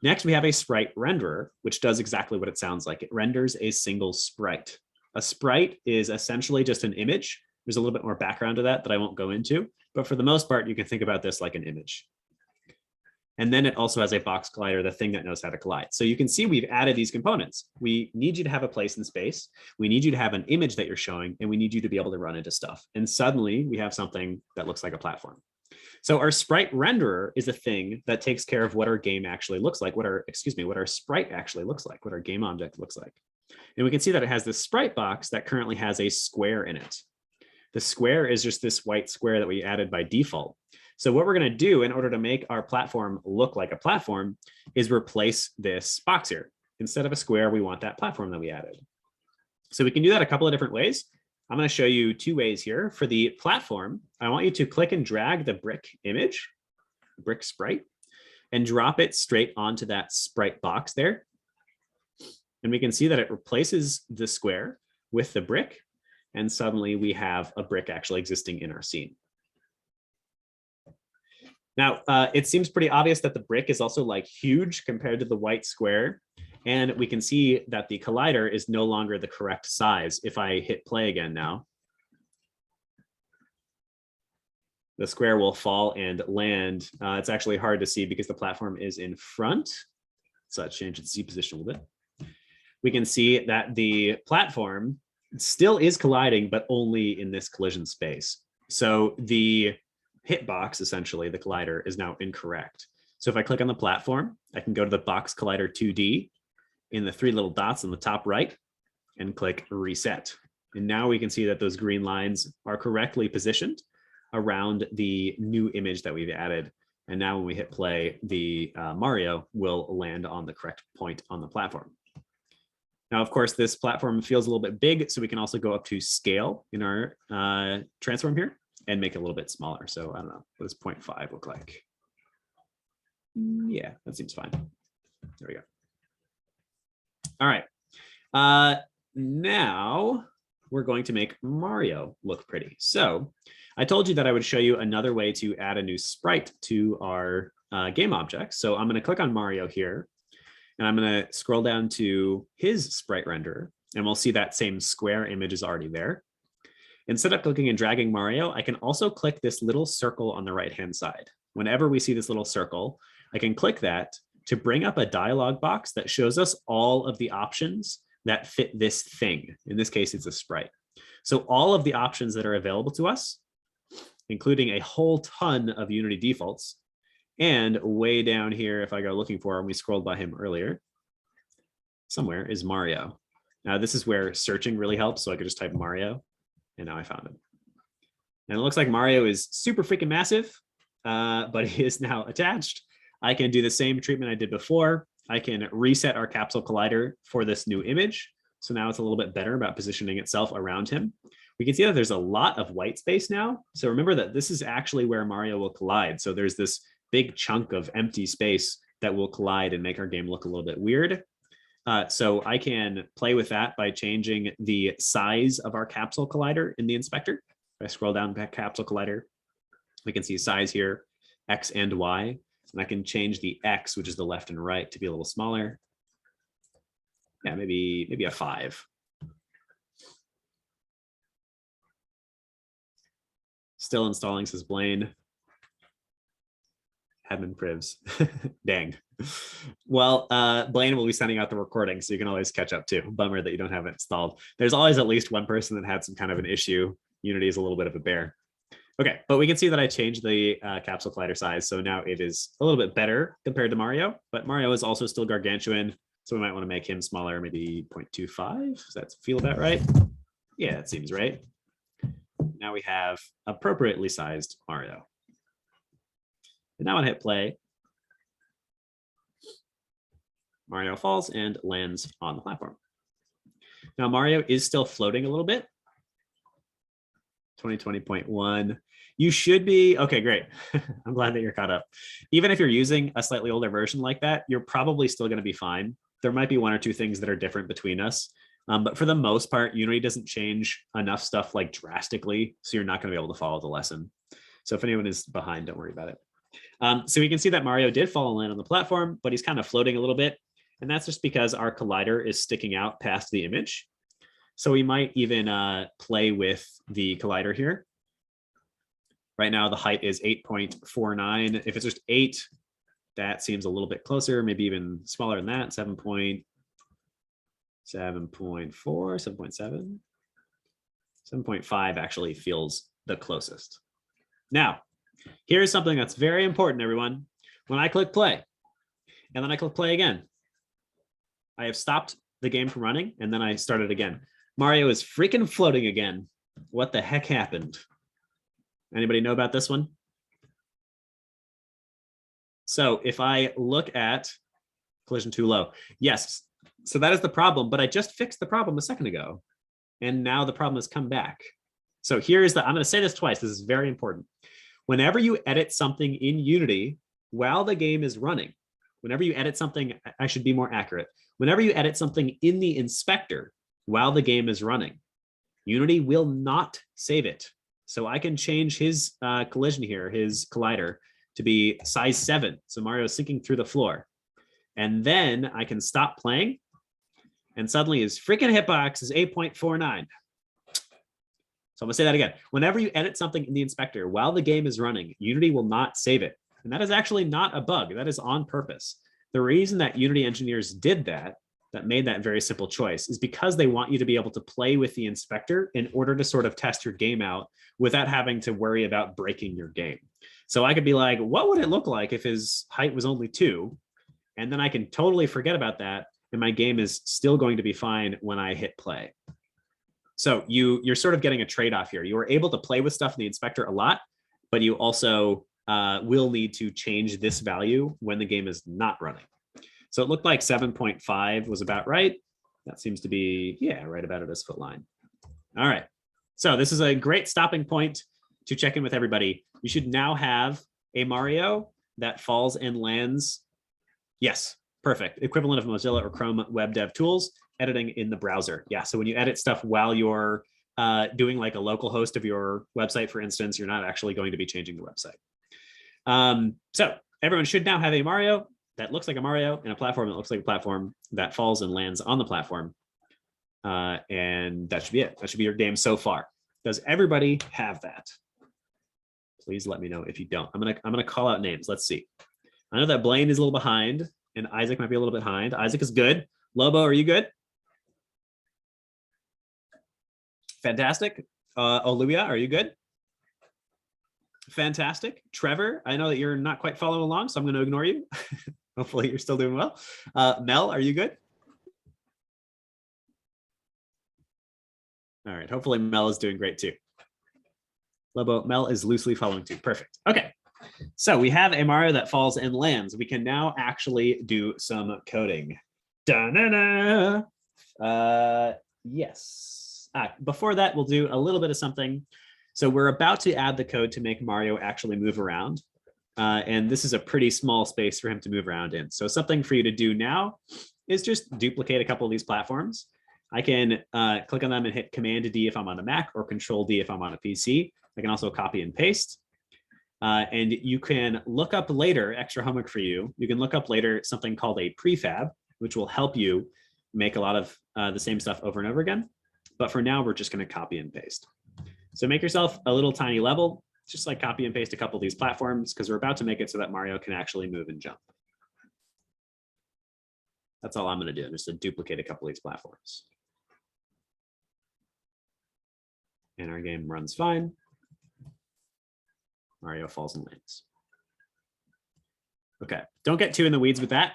Next, we have a sprite renderer, which does exactly what it sounds like. It renders a single sprite. A sprite is essentially just an image. There's a little bit more background to that I won't go into, but for the most part, you can think about this like an image. And then it also has a box collider, the thing that knows how to collide. So you can see we've added these components. We need you to have a place in space. We need you to have an image that you're showing, and we need you to be able to run into stuff. And suddenly we have something that looks like a platform. So our sprite renderer is a thing that takes care of what our game actually looks like, what our sprite actually looks like, what our game object looks like. And we can see that it has this sprite box that currently has a square in it. The square is just this white square that we added by default. So what we're going to do in order to make our platform look like a platform is replace this box here. Instead of a square, we want that platform that we added. So we can do that a couple of different ways. I'm going to show you two ways here. For the platform, I want you to click and drag the brick image, brick sprite, and drop it straight onto that sprite box there. And we can see that it replaces the square with the brick. And suddenly we have a brick actually existing in our scene. Now, it seems pretty obvious that the brick is also like huge compared to the white square. And we can see that the collider is no longer the correct size. If I hit play again now, the square will fall and land. It's actually hard to see because the platform is in front. So let's change its Z position a little bit. We can see that the platform still is colliding, but only in this collision space. So the hitbox, essentially, the collider, is now incorrect. So if I click on the platform, I can go to the box collider 2D in the three little dots on the top right and click reset. And now we can see that those green lines are correctly positioned around the new image that we've added. And now when we hit play, the Mario will land on the correct point on the platform. Now, of course, this platform feels a little bit big, so we can also go up to scale in our transform here and make it a little bit smaller. So I don't know, what does 0.5 look like? Yeah, that seems fine. There we go. All right. Now we're going to make Mario look pretty. So I told you that I would show you another way to add a new sprite to our game object. So I'm going to click on Mario here, and I'm going to scroll down to his sprite renderer, and we'll see that same square image is already there. Instead of clicking and dragging Mario, I can also click this little circle on the right-hand side. Whenever we see this little circle, I can click that to bring up a dialog box that shows us all of the options that fit this thing. In this case, it's a sprite. So all of the options that are available to us, including a whole ton of Unity defaults, and way down here, if I go looking for him, we scrolled by him earlier, somewhere is Mario. Now this is where searching really helps. So I could just type Mario, and now I found him. And it looks like Mario is super freaking massive, but he is now attached. I can do the same treatment I did before. I can reset our capsule collider for this new image. So now it's a little bit better about positioning itself around him. We can see that there's a lot of white space now. So remember that this is actually where Mario will collide. So there's this big chunk of empty space that will collide and make our game look a little bit weird. So I can play with that by changing the size of our capsule collider in the inspector. If I scroll down to capsule collider, we can see size here, X and Y. And I can change the X, which is the left and right, to be a little smaller. Yeah, maybe a 5. Still installing, says Blaine. Admin privs. Dang. Well, Blaine will be sending out the recording, so you can always catch up too. Bummer that you don't have it installed. There's always at least one person that had some kind of an issue. Unity is a little bit of a bear. Okay, but we can see that I changed the capsule collider size, so now it is a little bit better compared to Mario, but Mario is also still gargantuan, so we might want to make him smaller, maybe 0.25. Does that feel about right? Yeah, it seems right. Now we have appropriately sized Mario. And now when I hit play, Mario falls and lands on the platform. Now Mario is still floating a little bit. 2020.1. You should be, okay, great. I'm glad that you're caught up. Even if you're using a slightly older version like that, you're probably still going to be fine. There might be one or two things that are different between us. But for the most part, Unity doesn't change enough stuff like drastically, so you're not going to be able to follow the lesson. So if anyone is behind, don't worry about it. So we can see that Mario did fall and land on the platform, but he's kind of floating a little bit. And that's just because our collider is sticking out past the image. So we might even play with the collider here. Right now, the height is 8.49. If it's just 8, that seems a little bit closer, maybe even smaller than that, 7.4, 7.7. 7.5 actually feels the closest. Now, here's something that's very important, everyone. When I click play, and then I click play again, I have stopped the game from running, and then I started again. Mario is freaking floating again. What the heck happened? Anybody know about this one? So if I look at collision too low, yes. So that is the problem, but I just fixed the problem a second ago, and now the problem has come back. So here's I'm going to say this twice. This is very important. Whenever you edit something in Unity while the game is running, whenever you edit something, I should be more accurate. Whenever you edit something in the inspector while the game is running, Unity will not save it. So I can change his collision here, his collider, to be size 7. So Mario is sinking through the floor. And then I can stop playing. And suddenly his freaking hitbox is 8.49. So I'm gonna say that again. Whenever you edit something in the inspector while the game is running, Unity will not save it. And that is actually not a bug. That is on purpose. The reason that Unity engineers did that made that very simple choice, is because they want you to be able to play with the inspector in order to sort of test your game out without having to worry about breaking your game. So I could be like, what would it look like if his height was only 2? And then I can totally forget about that, and my game is still going to be fine when I hit play. So you're sort of getting a trade-off here. You are able to play with stuff in the inspector a lot, but you also will need to change this value when the game is not running. So it looked like 7.5 was about right. That seems to be, yeah, right about at his foot line. All right. So this is a great stopping point to check in with everybody. You should now have a Mario that falls and lands. Yes, perfect. Equivalent of Mozilla or Chrome Web Dev Tools, editing in the browser. Yeah, so when you edit stuff while you're doing like a local host of your website, for instance, you're not actually going to be changing the website. So everyone should now have a Mario that looks like a Mario and a platform that looks like a platform that falls and lands on the platform. And that should be it. That should be your game so far. Does everybody have that? Please let me know if you don't. I'm gonna call out names. Let's see. I know that Blaine is a little behind, and Isaac might be a little bit behind. Isaac is good. Lobo, are you good? Fantastic. Olivia, are you good? Fantastic. Trevor, I know that you're not quite following along, so I'm going to ignore you. Hopefully you're still doing well. Mel, are you good? All right. Hopefully Mel is doing great too. Lobo, Mel is loosely following too. Perfect. Okay. So we have a Mario that falls and lands. We can now actually do some coding. Da-na-na. Yes. Before that, we'll do a little bit of something. So we're about to add the code to make Mario actually move around. And this is a pretty small space for him to move around in. So something for you to do now is just duplicate a couple of these platforms. I can click on them and hit Command D if I'm on a Mac, or Control D if I'm on a PC. I can also copy and paste. And you can look up later, extra homework for you, you can look up later something called a prefab, which will help you make a lot of the same stuff over and over again. But for now, we're just going to copy and paste. So make yourself a little tiny level, just like copy and paste a couple of these platforms, because we're about to make it so that Mario can actually move and jump. That's all I'm going to do, just to duplicate a couple of these platforms. And our game runs fine. Mario falls and lands. Okay, don't get too in the weeds with that.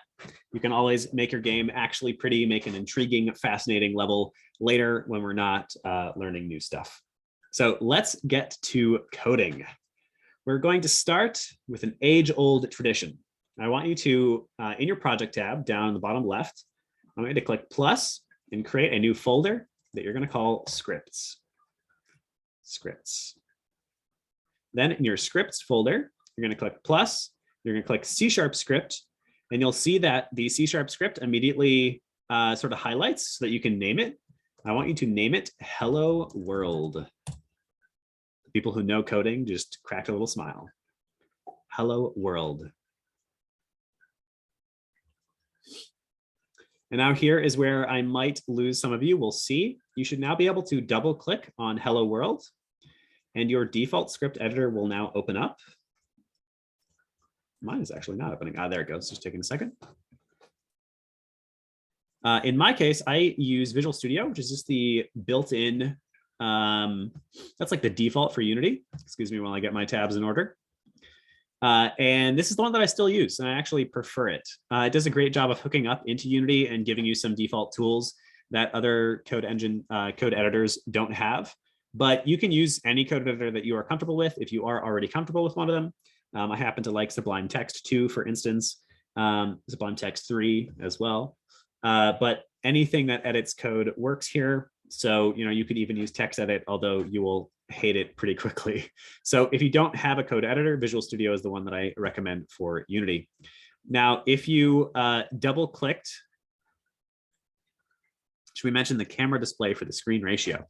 You can always make your game actually pretty, make an intriguing, fascinating level later when we're not learning new stuff. So let's get to coding. We're going to start with an age-old tradition. I want you to, in your project tab down in the bottom left, I want you to click plus and create a new folder that you're going to call scripts. scripts. Then in your scripts folder, you're going to click plus, you're going to click C# script, and you'll see that the C# script immediately sort of highlights so that you can name it. I want you to name it Hello World. People who know coding just cracked a little smile. Hello World. And now here is where I might lose some of you. We'll see. You should now be able to double click on Hello World, and your default script editor will now open up. Mine is actually not opening. There it goes. Just taking a second. In my case, I use Visual Studio, which is just the built-in, that's like the default for Unity. Excuse me while I get my tabs in order. And this is the one that I still use, and I actually prefer it. It does a great job of hooking up into Unity and giving you some default tools that other code editors don't have. But you can use any code editor that you are comfortable with if you are already comfortable with one of them. I happen to like Sublime Text 2, for instance, Sublime Text 3 as well. But anything that edits code works here. So, you could even use TextEdit, although you will hate it pretty quickly. So if you don't have a code editor, Visual Studio is the one that I recommend for Unity. Now, if you double clicked, should we mention the camera display for the screen ratio?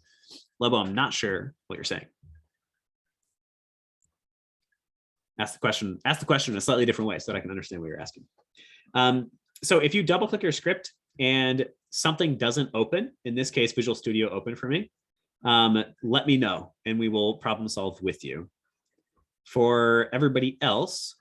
Lobo, I'm not sure what you're saying. Ask the question in a slightly different way so that I can understand what you're asking. So if you double click your script and something doesn't open, in this case, Visual Studio opened for me, let me know and we will problem solve with you. For everybody else,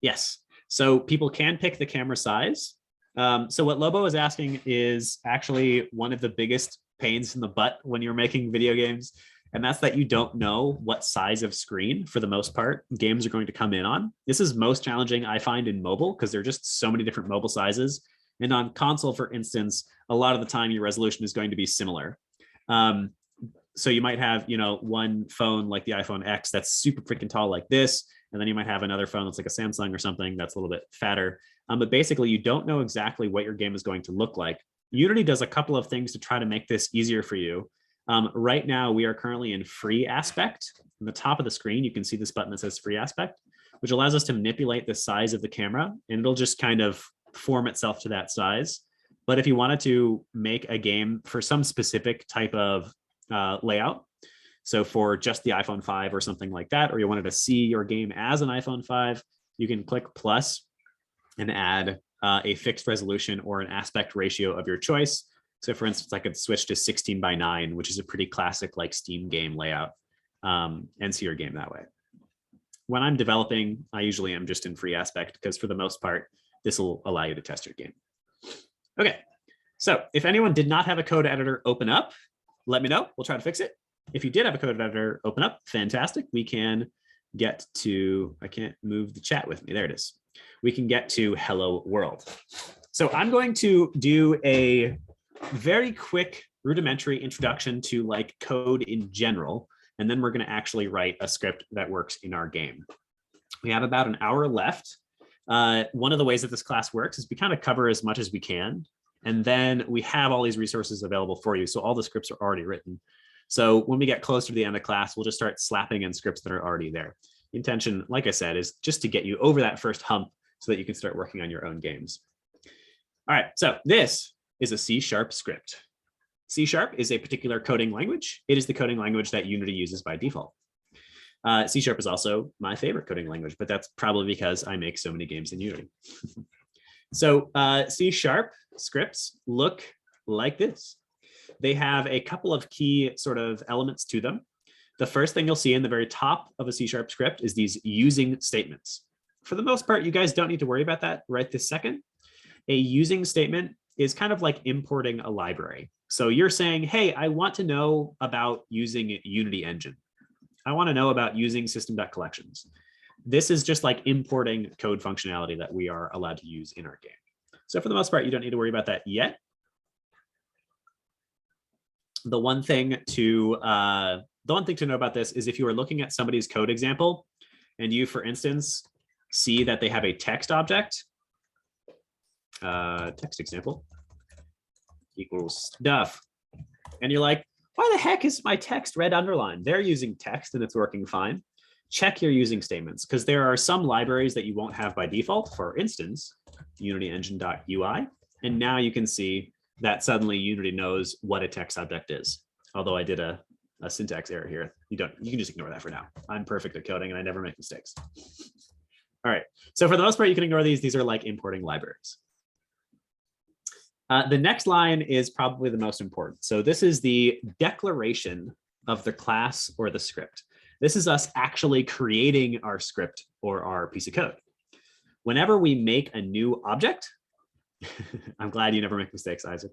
yes. So people can pick the camera size. So what Lobo is asking is actually one of the biggest pains in the butt when you're making video games. And that's that you don't know what size of screen, for the most part, games are going to come in on. This is most challenging, I find, in mobile, because there are just so many different mobile sizes. And on console, for instance, a lot of the time your resolution is going to be similar. So you might have, one phone like the iPhone X that's super freaking tall like this. And then you might have another phone that's like a Samsung or something that's a little bit fatter. But basically, you don't know exactly what your game is going to look like. Unity does a couple of things to try to make this easier for you. Right now, we are currently in free aspect. On the top of the screen, you can see this button that says free aspect, which allows us to manipulate the size of the camera, and it'll just kind of form itself to that size. But if you wanted to make a game for some specific type of layout, so for just the iPhone 5 or something like that, or you wanted to see your game as an iPhone 5, you can click plus and add a fixed resolution or an aspect ratio of your choice. So for instance, I could switch to 16:9, which is a pretty classic like Steam game layout, and see your game that way. When I'm developing, I usually am just in free aspect because for the most part, this will allow you to test your game. Okay, so if anyone did not have a code editor open up, let me know. We'll try to fix it. If you did have a code editor open up, fantastic. We can get to, I can't move the chat with me. There it is. We can get to Hello World. So I'm going to do a very quick rudimentary introduction to like code in general, and then we're going to actually write a script that works in our game. We have about an hour left. One of the ways that this class works is we kind of cover as much as we can, and then we have all these resources available for you. So all the scripts are already written. So when we get closer to the end of class, we'll just start slapping in scripts that are already there. The intention, like I said, is just to get you over that first hump so that you can start working on your own games. All right, so this is a C# script. C# is a particular coding language. It is the coding language that Unity uses by default. C# is also my favorite coding language, but that's probably because I make so many games in Unity. So C# scripts look like this. They have a couple of key sort of elements to them. The first thing you'll see in the very top of a C# script is these using statements. For the most part, you guys don't need to worry about that right this second. A using statement is kind of like importing a library. So you're saying, hey, I want to know about using Unity Engine. I want to know about using system.collections. This is just like importing code functionality that we are allowed to use in our game. So for the most part, you don't need to worry about that yet. The one thing to know about this is if you are looking at somebody's code example and you, for instance, see that they have a text object, text example equals stuff. And you're like, Why the heck is my text red underlined? They're using text and it's working fine. Check your using statements because there are some libraries that you won't have by default. For instance, unityengine.ui. And now you can see that suddenly Unity knows what a text object is. Although I did a syntax error here. You can just ignore that for now. I'm perfect at coding and I never make mistakes. All right. So for the most part, you can ignore these. These are like importing libraries. The next line is probably the most important. So this is the declaration of the class or the script. This is us actually creating our script or our piece of code. Whenever we make a new object, I'm glad you never make mistakes, Isaac.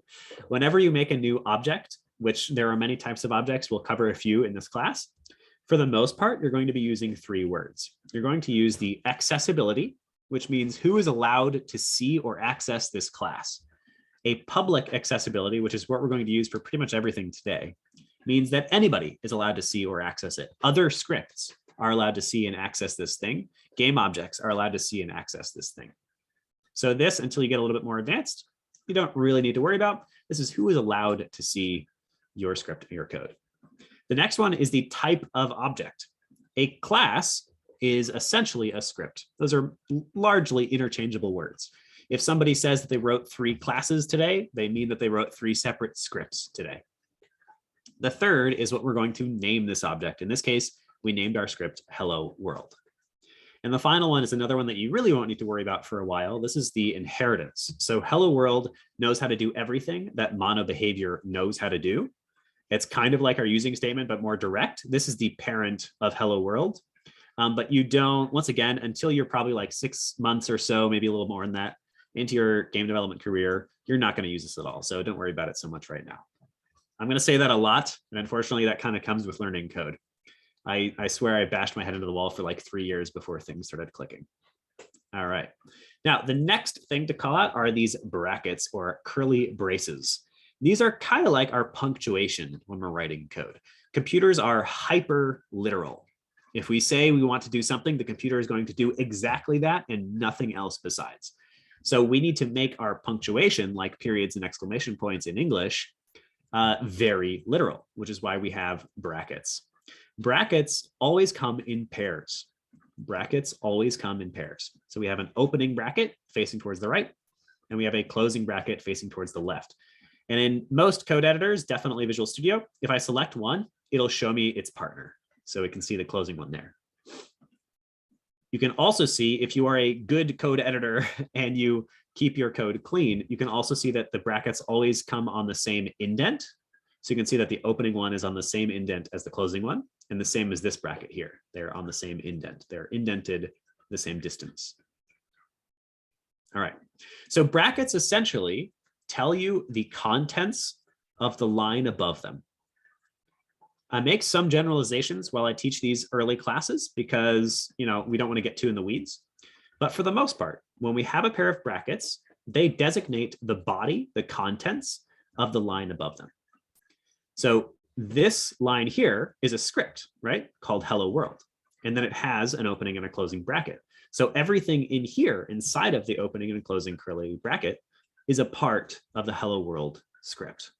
Whenever you make a new object, which there are many types of objects, we'll cover a few in this class. For the most part, you're going to be using 3 words. You're going to use the accessibility, which means who is allowed to see or access this class. A public accessibility, which is what we're going to use for pretty much everything today, means that anybody is allowed to see or access it. Other scripts are allowed to see and access this thing. Game objects are allowed to see and access this thing. So this, until you get a little bit more advanced, you don't really need to worry about. This is who is allowed to see your script, your code. The next one is the type of object. A class is essentially a script. Those are largely interchangeable words. If somebody says that they wrote 3 classes today, they mean that they wrote 3 separate scripts today. The third is what we're going to name this object. In this case, we named our script Hello World. And the final one is another one that you really won't need to worry about for a while. This is the inheritance. So Hello World knows how to do everything that mono behavior knows how to do. It's kind of like our using statement, but more direct. This is the parent of Hello World. But you don't, once again, until you're probably like 6 months or so, maybe a little more than that, into your game development career, you're not going to use this at all. So don't worry about it so much right now. I'm going to say that a lot. And unfortunately, that kind of comes with learning code. I swear I bashed my head into the wall for like 3 years before things started clicking. All right. Now, the next thing to call out are these brackets or curly braces. These are kind of like our punctuation when we're writing code. Computers are hyper literal. If we say we want to do something, the computer is going to do exactly that and nothing else besides. So we need to make our punctuation, like periods and exclamation points in English, very literal, which is why we have brackets. Brackets always come in pairs. Brackets always come in pairs. So we have an opening bracket facing towards the right, and we have a closing bracket facing towards the left. And in most code editors, definitely Visual Studio, if I select one, it'll show me its partner. So we can see the closing one there. You can also see if you are a good code editor and you keep your code clean, you can also see that the brackets always come on the same indent. So you can see that the opening one is on the same indent as the closing one, and the same as this bracket here. They're on the same indent. They're indented the same distance. All right. So brackets essentially tell you the contents of the line above them. I make some generalizations while I teach these early classes because, we don't want to get too in the weeds. But for the most part, when we have a pair of brackets, they designate the body, the contents of the line above them. So this line here is a script, right, called Hello World. And then it has an opening and a closing bracket. So everything in here inside of the opening and closing curly bracket is a part of the Hello World script.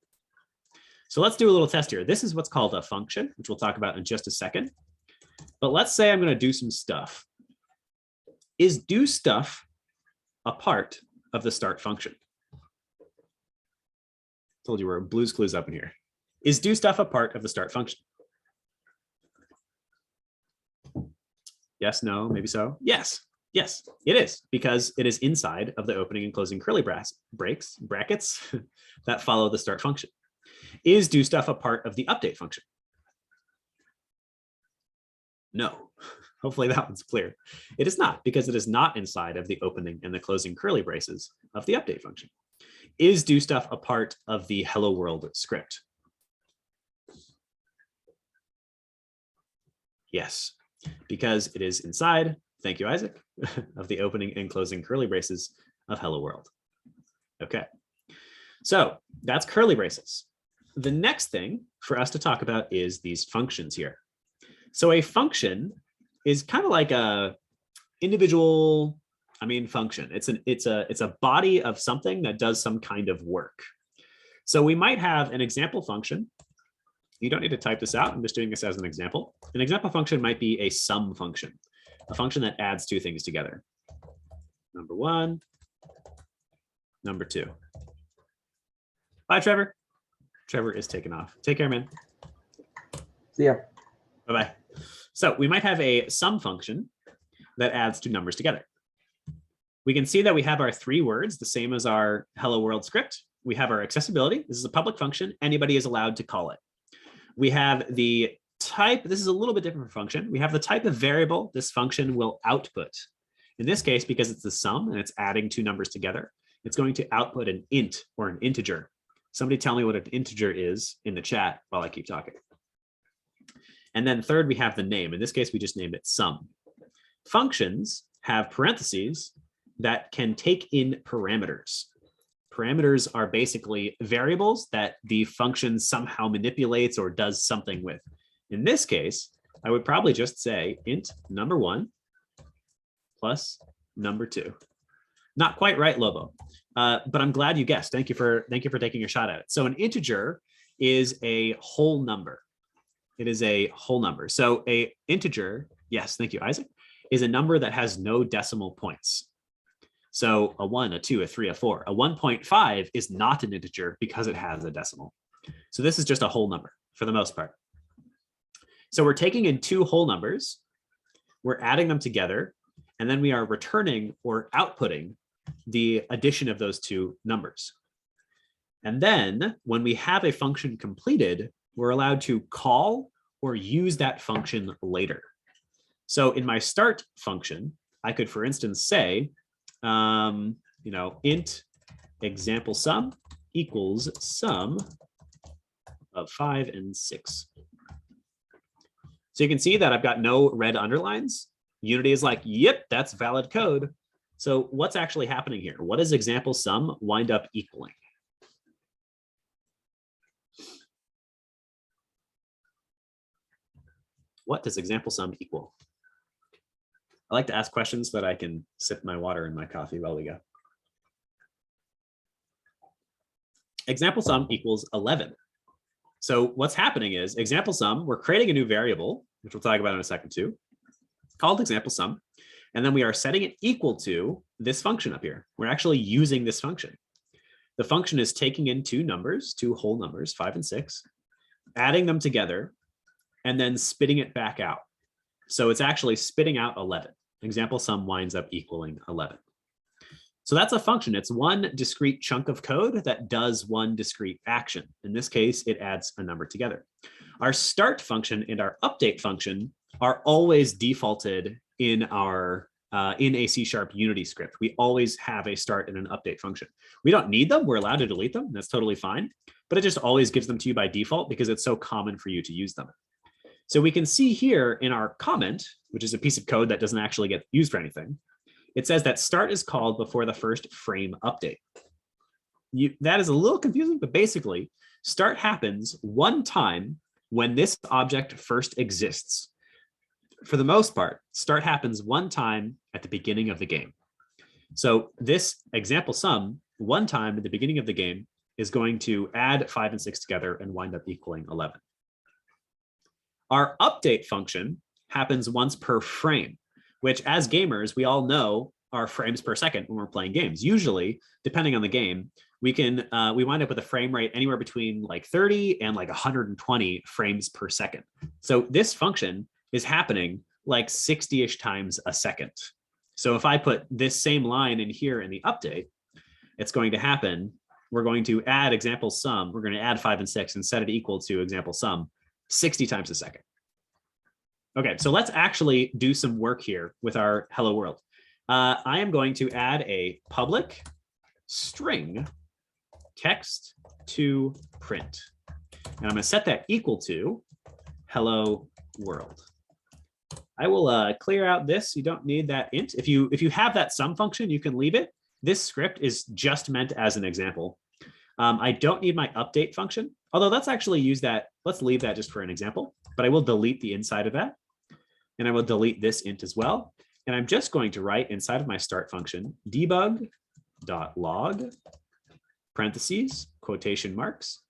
So let's do a little test here. This is what's called a function, which we'll talk about in just a second. But let's say I'm going to do some stuff. Is do stuff a part of the start function? Told you we're Blue's Clues up in here. Is do stuff a part of the start function? Yes, no, maybe so. Yes, it is, because it is inside of the opening and closing curly brackets that follow the start function. Is do stuff a part of the update function? No. Hopefully that one's clear. It is not, because it is not inside of the opening and the closing curly braces of the update function. Is do stuff a part of the Hello World script? Yes, because it is inside, thank you, Isaac, of the opening and closing curly braces of Hello World. Okay, so that's curly braces. The next thing for us to talk about is these functions here. So a function is kind of like a individual, function. It's a body of something that does some kind of work. So we might have an example function You don't need to type this out. I'm just doing this as an example. An example function might be a sum function, a function that adds two things together. Number one, number two. Bye, Trevor. Trevor is taken off. Take care, man. See ya. Bye-bye. So we might have a sum function that adds two numbers together. We can see that we have our three words, the same as our hello world script. We have our accessibility. This is a public function. Anybody is allowed to call it. We have the type. This is a little bit different function. We have the type of variable this function will output. In this case, because it's the sum and it's adding two numbers together, it's going to output an int or an integer. Somebody tell me what an integer is in the chat while I keep talking. And then third, we have the name. In this case, we just named it sum. Functions have parentheses that can take in parameters. Parameters are basically variables that the function somehow manipulates or does something with. In this case, I would probably just say int number one plus number two. Not quite right, Lobo, but I'm glad you guessed. Thank you for taking a shot at it. So an integer is a whole number. It is a whole number. So a integer, yes, thank you, Isaac, is a number that has no decimal points. So a 1, a 2, a 3, a 4. A 1.5 is not an integer because it has a decimal. So this is just a whole number for the most part. So we're taking in two whole numbers, we're adding them together, and then we are returning or outputting the addition of those two numbers. And then when we have a function completed, we're allowed to call or use that function later. So in my start function, I could, for instance, say, int example sum equals sum of 5 and 6. So you can see that I've got no red underlines. Unity is like, yep, that's valid code. So what's actually happening here? What does example sum wind up equaling? What does example sum equal? I like to ask questions so that I can sip my water and my coffee while we go. Example sum equals 11. So what's happening is example sum, we're creating a new variable, which we'll talk about in a second too, called example sum. And then we are setting it equal to this function up here. We're actually using this function. The function is taking in two numbers, two whole numbers, 5 and 6, adding them together, and then spitting it back out. So it's actually spitting out 11. Example sum winds up equaling 11. So that's a function. It's one discrete chunk of code that does one discrete action. In this case, it adds a number together. Our start function and our update function are always defaulted in our in a C# Unity script. We always have a start and an update function. We don't need them. We're allowed to delete them. That's totally fine. But it just always gives them to you by default because it's so common for you to use them. So we can see here in our comment, which is a piece of code that doesn't actually get used for anything, it says that start is called before the first frame update. That is a little confusing, but basically start happens one time when this object first exists. For the most part, start happens one time at the beginning of the game. So this example sum, one time at the beginning of the game, is going to add 5 and 6 together and wind up equaling 11. Our update function happens once per frame, which as gamers, we all know are frames per second when we're playing games. Usually, depending on the game, we wind up with a frame rate anywhere between like 30 and like 120 frames per second. So this function is happening like 60-ish times a second. So if I put this same line in here in the update, it's going to happen. We're going to add example sum. We're going to add 5 and 6 and set it equal to example sum 60 times a second. Okay, so let's actually do some work here with our hello world. I am going to add a public string text to print. And I'm going to set that equal to hello world. I will clear out this. You don't need that int. If you have that sum function, you can leave it. This script is just meant as an example. I don't need my update function, although let's actually use that. Let's leave that just for an example, but I will delete the inside of that. And I will delete this int as well. And I'm just going to write inside of my start function, debug.log, parentheses, quotation marks.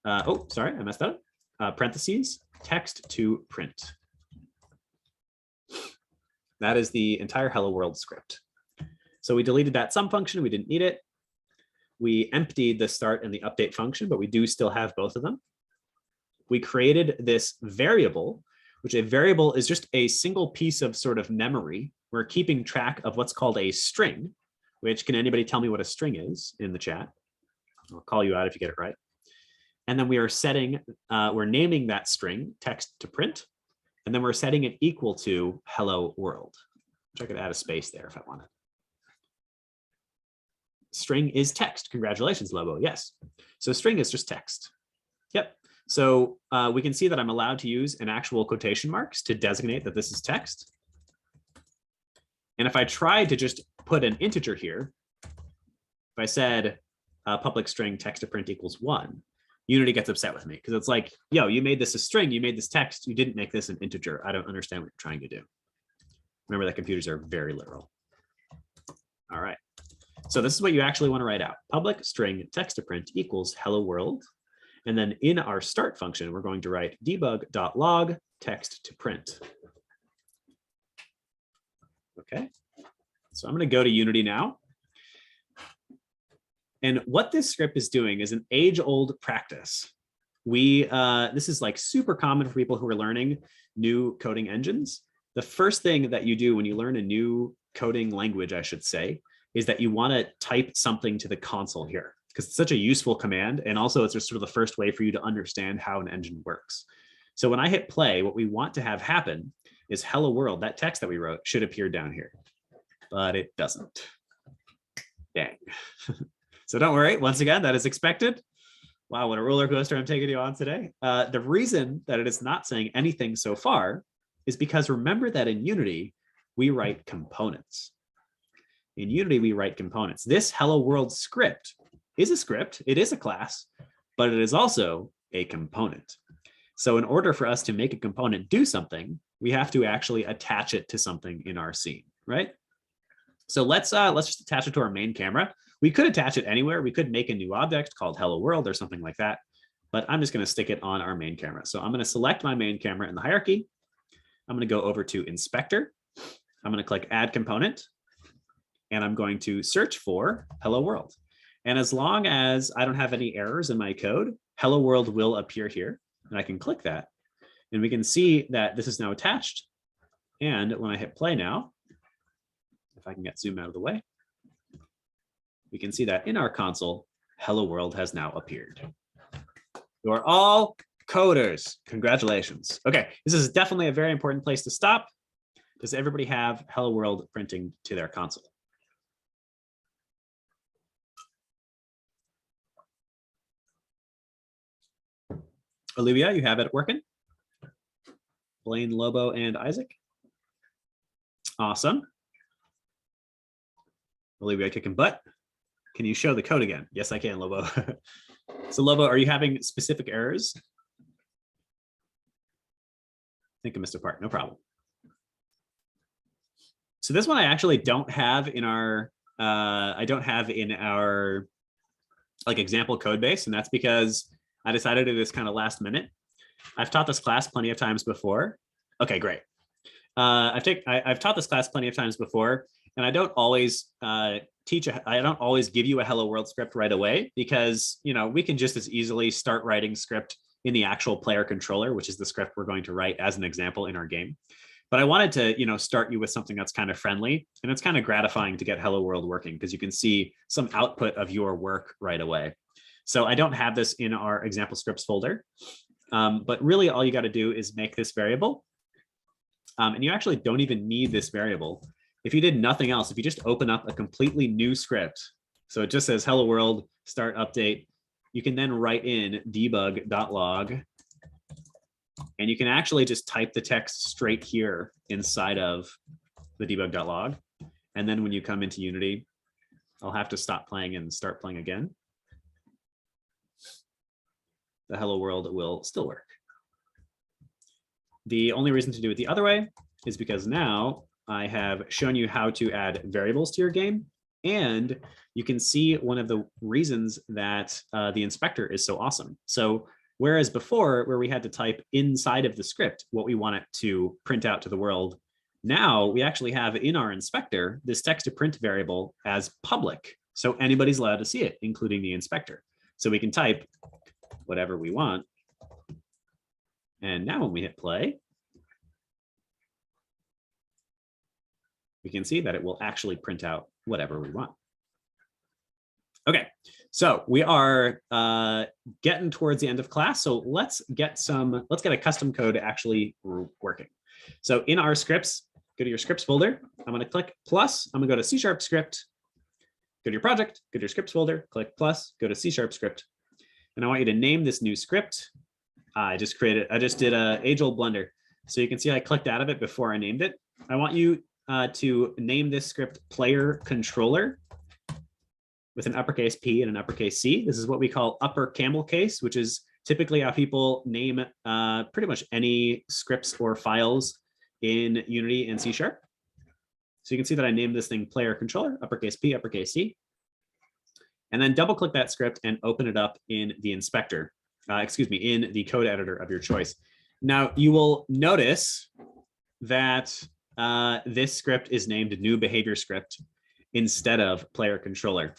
Oh, sorry, I messed up. parentheses, text to print. That is the entire hello world script. So we deleted that sum function. We didn't need it. We emptied the start and the update function, but we do still have both of them. We created this variable, which a variable is just a single piece of sort of memory. We're keeping track of what's called a string, which can anybody tell me what a string is in the chat? I'll call you out if you get it right. And then we are setting, we're naming that string text to print, and then we're setting it equal to hello world, which I could add a space there if I wanted. String is text. Congratulations, Lobo. Yes. So string is just text. Yep. So we can see that I'm allowed to use an actual quotation marks to designate that this is text. And if I tried to just put an integer here, if I said public string text to print equals 1, Unity gets upset with me because it's like, yo, you made this a string, you made this text, you didn't make this an integer. I don't understand what you're trying to do. Remember that computers are very literal. All right. So this is what you actually want to write out. Public string text to print equals hello world. And then in our start function, we're going to write debug.log text to print. Okay. So I'm going to go to Unity now. And what this script is doing is an age-old practice. This is like super common for people who are learning new coding engines. The first thing that you do when you learn a new coding language, I should say, is that you want to type something to the console here because it's such a useful command. And also it's just sort of the first way for you to understand how an engine works. So when I hit play, what we want to have happen is hello world, that text that we wrote should appear down here, but it doesn't. Dang. So don't worry, once again, that is expected. Wow, what a roller coaster I'm taking you on today. The reason that it is not saying anything so far is because remember that in Unity, we write components. In Unity, we write components. This hello world script is a script, it is a class, but it is also a component. So in order for us to make a component do something, we have to actually attach it to something in our scene, right? So let's just attach it to our main camera. We could attach it anywhere. We could make a new object called hello world or something like that, but I'm just going to stick it on our main camera. So I'm going to select my main camera in the hierarchy. I'm going to go over to inspector. I'm going to click add component, and I'm going to search for hello world. And as long as I don't have any errors in my code, hello world will appear here, and I can click that, and we can see that this is now attached. And when I hit play now, if I can get zoom out of the way, we can see that in our console, hello world has now appeared. You are all coders. Congratulations. Okay, this is definitely a very important place to stop. Does everybody have hello world printing to their console? Olivia, you have it working? Blaine, Lobo, and Isaac? Awesome. Olivia kicking butt. Can you show the code again? Yes, I can, Lobo. So Lobo, are you having specific errors? I think I missed a part, no problem. So this one I actually don't have in our, like example code base, and that's because I decided to do this kind of last minute. I've taught this class plenty of times before. Okay, great. I've taught this class plenty of times before, and I don't always I don't always give you a hello world script right away because, you know, we can just as easily start writing script in the actual player controller, which is the script we're going to write as an example in our game. But I wanted to, you know, start you with something that's kind of friendly, and it's kind of gratifying to get hello world working because you can see some output of your work right away. So I don't have this in our example scripts folder, but really all you got to do is make this variable. And you actually don't even need this variable. If you did nothing else, if you just open up a completely new script, so it just says hello world, start update, you can then write in debug.log, and you can actually just type the text straight here inside of the debug.log. And then when you come into Unity, I'll have to stop playing and start playing again. The hello world will still work. The only reason to do it the other way is because now I have shown you how to add variables to your game, and you can see one of the reasons that the inspector is so awesome. So Whereas before, where we had to type inside of the script what we want it to print out to the world, now we actually have in our inspector this text to print variable as public. So anybody's allowed to see it, including the inspector. So we can type whatever we want. And now when we hit play, we can see that it will actually print out whatever we want. Okay, so we are getting towards the end of class. So let's get a custom code actually working. So in our scripts, go to your scripts folder. I'm going to click plus. I'm going to go to C# script. Go to your project, go to your scripts folder, click plus, go to C# script. And I want you to name this new script. I just did a age-old blunder. So you can see I clicked out of it before I named it. I want you to name this script player controller with an uppercase P and an uppercase C. This is what we call upper camel case, which is typically how people name pretty much any scripts or files in Unity and C#. So you can see that I named this thing player controller, uppercase P, uppercase C. And then double click that script and open it up in the inspector, in the code editor of your choice. Now you will notice that this script is named new behavior script instead of player controller.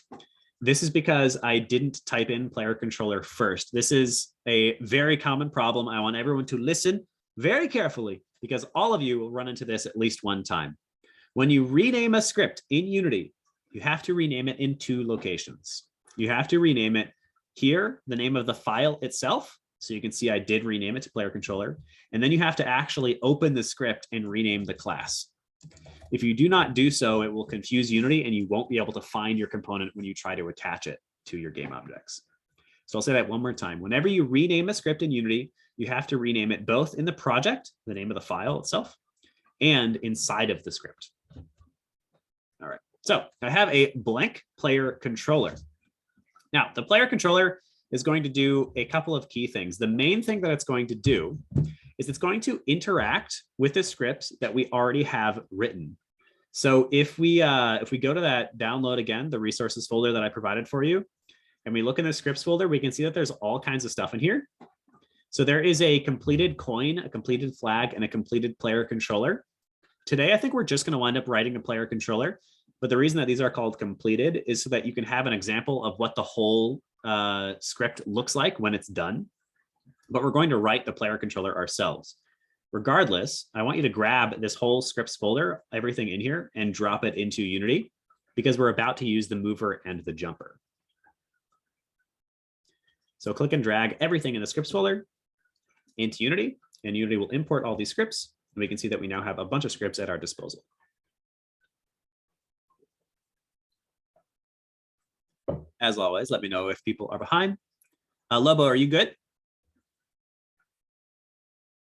This is because I didn't type in player controller first. This is a very common problem. I want everyone to listen very carefully because all of you will run into this at least one time. When you rename a script in Unity, you have to rename it in two locations. You have to rename it here, the name of the file itself. So you can see I did rename it to player controller. And then you have to actually open the script and rename the class. If you do not do so, it will confuse Unity and you won't be able to find your component when you try to attach it to your game objects. So I'll say that one more time. Whenever you rename a script in Unity, you have to rename it both in the project, the name of the file itself, and inside of the script. All right, so I have a blank player controller. Now, the player controller is going to do a couple of key things. The main thing that it's going to do is it's going to interact with the script that we already have written. So if we go to that download again, the resources folder that I provided for you, and we look in the scripts folder, we can see that there's all kinds of stuff in here. So there is a completed coin, a completed flag, and a completed player controller. Today, I think we're just going to wind up writing a player controller. But the reason that these are called completed is so that you can have an example of what the whole script looks like when it's done. But we're going to write the player controller ourselves. Regardless, I want you to grab this whole scripts folder, everything in here, and drop it into Unity because we're about to use the mover and the jumper. So click and drag everything in the scripts folder into Unity, and Unity will import all these scripts. And we can see that we now have a bunch of scripts at our disposal. As always, let me know if people are behind. Lobo, are you good?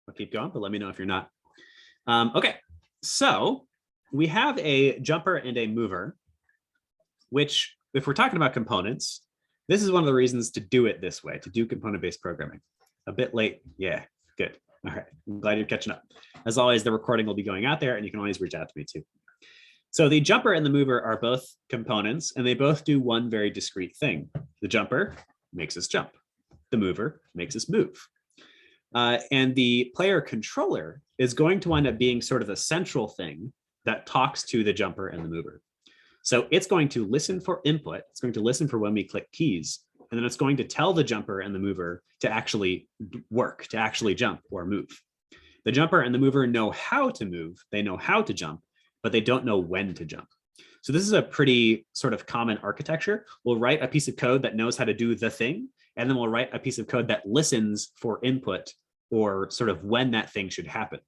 I'll keep going, but let me know if you're not. Okay, so we have a jumper and a mover, which if we're talking about components, this is one of the reasons to do it this way, to do component-based programming. A bit late, yeah, good. All right, I'm glad you're catching up. As always, the recording will be going out there and you can always reach out to me too. So the jumper and the mover are both components and they both do one very discrete thing. The jumper makes us jump. The mover makes us move. And the player controller is going to wind up being sort of the central thing that talks to the jumper and the mover. So it's going to listen for input. It's going to listen for when we click keys. And then it's going to tell the jumper and the mover to actually work, to actually jump or move. The jumper and the mover know how to move. They know how to jump, but they don't know when to jump. So this is a pretty sort of common architecture. We'll write a piece of code that knows how to do the thing, and then we'll write a piece of code that listens for input or sort of when that thing should happen.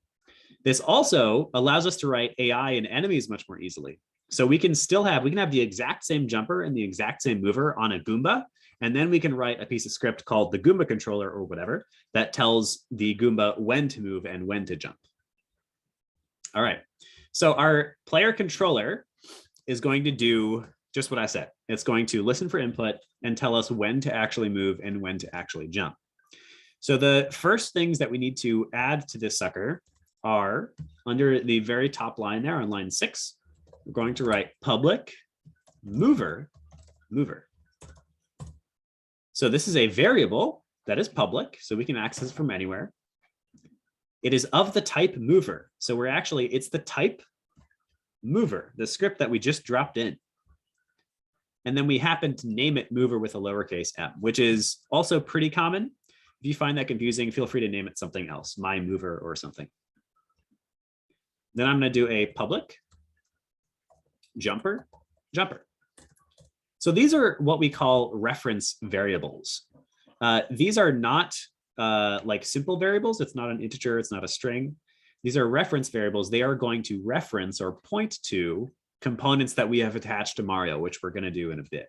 This also allows us to write AI and enemies much more easily. So we can have the exact same jumper and the exact same mover on a Goomba, and then we can write a piece of script called the Goomba controller or whatever that tells the Goomba when to move and when to jump. All right. So our player controller is going to do just what I said. It's going to listen for input and tell us when to actually move and when to actually jump. So the first things that we need to add to this sucker are under the very top line there on line 6, we're going to write public mover. So this is a variable that is public, so we can access it from anywhere. It is of the type mover. So it's the type mover, the script that we just dropped in. And then we happen to name it mover with a lowercase m, which is also pretty common. If you find that confusing, feel free to name it something else, my mover or something. Then I'm going to do a public jumper. So these are what we call reference variables. These are not like simple variables. It's not an integer. It's not a string. These are reference variables. They are going to reference or point to components that we have attached to Mario, which we're going to do in a bit.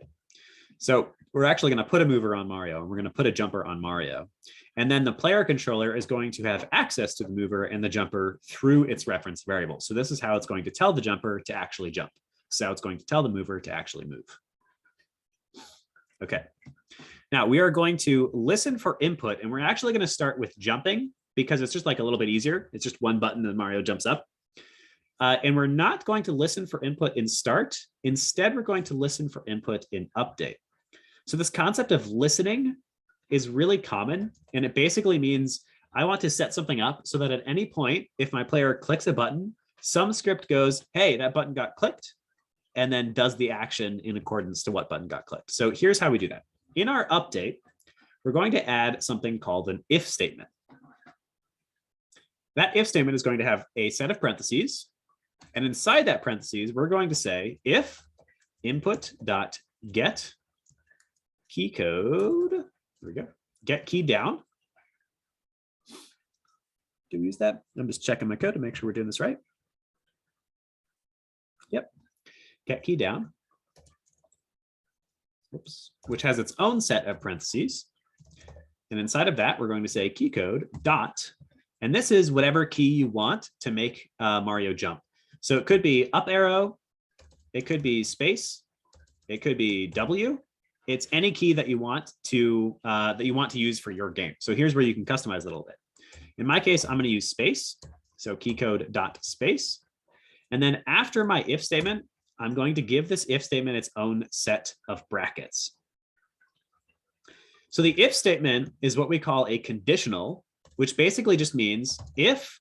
So we're actually going to put a mover on Mario, and we're going to put a jumper on Mario. And then the player controller is going to have access to the mover and the jumper through its reference variable. So this is how it's going to tell the jumper to actually jump. So it's going to tell the mover to actually move. Okay. Now we are going to listen for input, and we're actually going to start with jumping because it's just like a little bit easier. It's just one button and Mario jumps up. And we're not going to listen for input in start. Instead, we're going to listen for input in update. So this concept of listening is really common. And it basically means I want to set something up so that at any point, if my player clicks a button, some script goes, hey, that button got clicked, and then does the action in accordance to what button got clicked. So here's how we do that. In our update, we're going to add something called an if statement. That if statement is going to have a set of parentheses. And inside that parentheses, we're going to say if input.get key code, there we go, get key down. Do we use that? I'm just checking my code to make sure we're doing this right. Yep, get key down. Oops, which has its own set of parentheses. And inside of that, we're going to say key code dot, and this is whatever key you want to make Mario jump. So it could be up arrow, it could be space, it could be W. It's any key that you want to use for your game. So here's where you can customize a little bit. In my case, I'm going to use space. So key code dot space. And then after my if statement, I'm going to give this if statement its own set of brackets. So the if statement is what we call a conditional, which basically just means if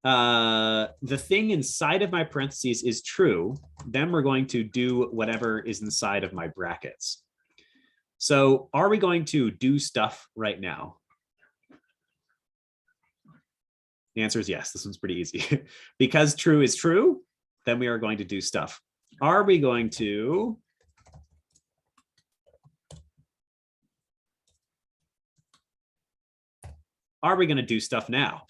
the thing inside of my parentheses is true, then we're going to do whatever is inside of my brackets. So are we going to do stuff right now? The answer is yes. This one's pretty easy. Because true is true, then we are going to do stuff. Are we going to do stuff now?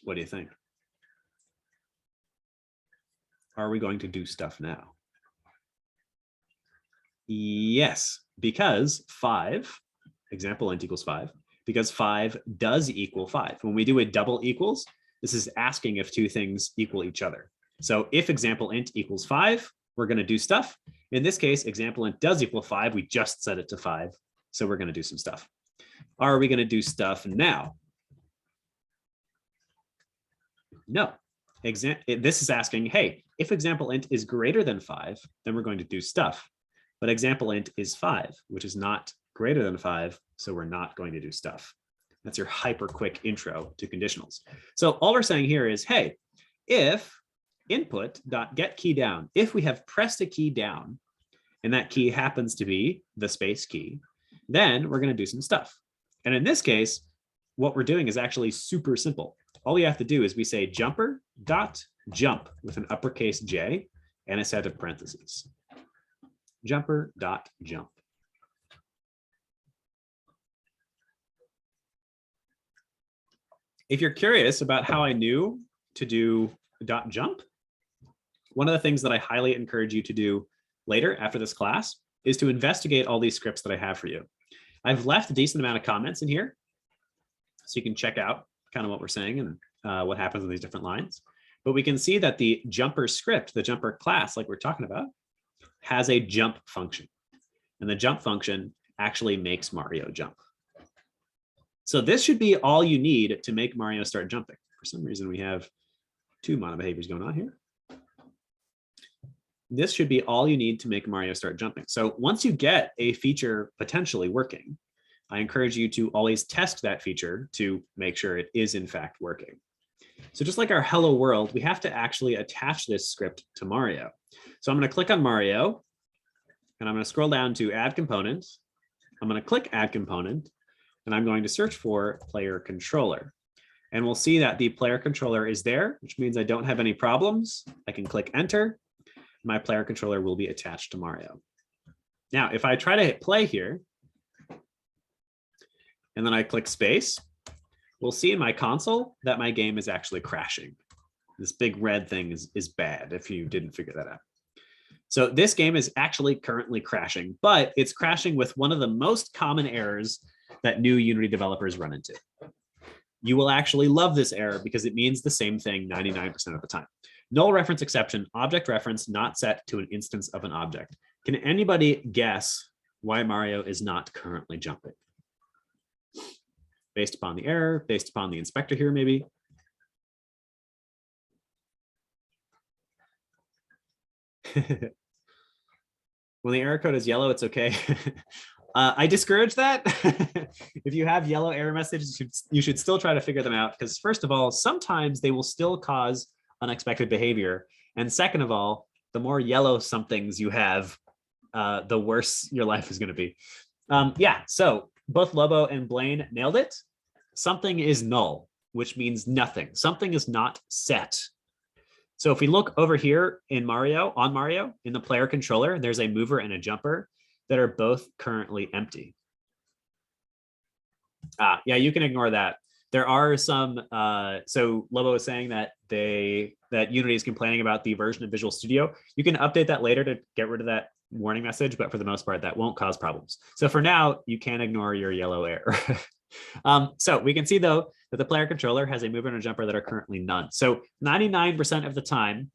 What do you think? Are we going to do stuff now? Yes, because 5, example int equals 5, because 5 does equal 5. When we do a double equals, this is asking if two things equal each other. So if example int equals 5, we're going to do stuff. In this case, example int does equal 5. We just set it to 5. So we're going to do some stuff. Are we going to do stuff now? No. This is asking, hey, if example int is greater than 5, then we're going to do stuff. But example int is 5, which is not greater than 5, so we're not going to do stuff. That's your hyper quick intro to conditionals. So all we're saying here is, hey, if input.get key down, if we have pressed a key down, and that key happens to be the space key, then we're going to do some stuff. And in this case, what we're doing is actually super simple. All we have to do is we say jumper.jump with an uppercase J and a set of parentheses. Jumper.jump. If you're curious about how I knew to do .jump, one of the things that I highly encourage you to do later after this class is to investigate all these scripts that I have for you. I've left a decent amount of comments in here, so you can check out kind of what we're saying and what happens in these different lines. But we can see that the jumper script, the jumper class, like we're talking about, has a jump function. And the jump function actually makes Mario jump. So this should be all you need to make Mario start jumping. For some reason, we have two mono behaviors going on here. this should be all you need to make Mario start jumping. So once you get a feature potentially working, I encourage you to always test that feature to make sure it is in fact working. So just like our hello world, we have to actually attach this script to Mario. So I'm going to click on Mario, and I'm going to scroll down to add component. I'm going to click add component, and I'm going to search for player controller. And we'll see that the player controller is there, which means I don't have any problems. I can click enter. My player controller will be attached to Mario. Now, if I try to hit play here, and then I click space, we'll see in my console that my game is actually crashing. This big red thing is bad if you didn't figure that out. So this game is actually currently crashing, but it's crashing with one of the most common errors that new Unity developers run into. You will actually love this error because it means the same thing 99% of the time. Null reference exception, object reference not set to an instance of an object. Can anybody guess why Mario is not currently jumping? Based upon the error, based upon the inspector here, maybe. When the error code is yellow, it's okay. I discourage that. If you have yellow error messages, you should still try to figure them out because first of all, sometimes they will still cause unexpected behavior. And second of all, the more yellow somethings you have, the worse your life is going to be. Yeah, so both Lobo and Blaine nailed it. Something is null, which means nothing. Something is not set. So if we look over here in Mario, in the player controller, there's a mover and a jumper that are both currently empty. Yeah, you can ignore that. There are some, so Lobo is saying that Unity is complaining about the version of Visual Studio. You can update that later to get rid of that warning message, but for the most part, that won't cause problems. So for now, you can ignore your yellow error. So we can see though that the player controller has a mover and a jumper that are currently none. So 99% of the time,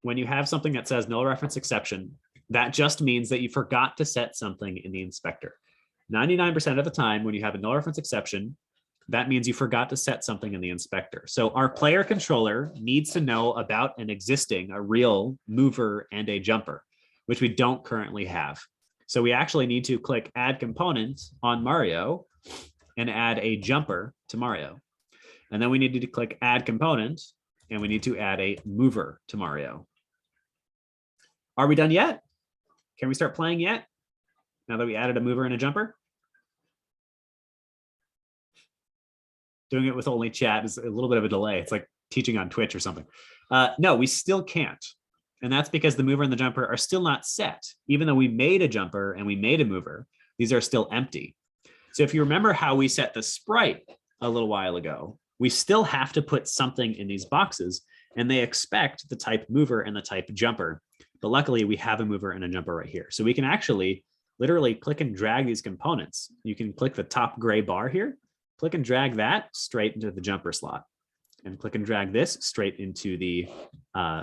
when you have something that says null reference exception, that just means that you forgot to set something in the inspector. 99% of the time, when you have a null reference exception, that means you forgot to set something in the inspector. So our player controller needs to know about a real mover and a jumper, which we don't currently have. So we actually need to click add component on Mario and add a jumper to Mario. And then we need to click add component and we need to add a mover to Mario. Are we done yet? Can we start playing yet? Now that we added a mover and a jumper? Doing it with only chat is a little bit of a delay. It's like teaching on Twitch or something. No, we still can't. And that's because the mover and the jumper are still not set. Even though we made a jumper and we made a mover, these are still empty. So if you remember how we set the sprite a little while ago, we still have to put something in these boxes and they expect the type mover and the type jumper. But luckily we have a mover and a jumper right here. So we can actually literally click and drag these components. You can click the top gray bar here, click and drag that straight into the jumper slot and click and drag this straight into the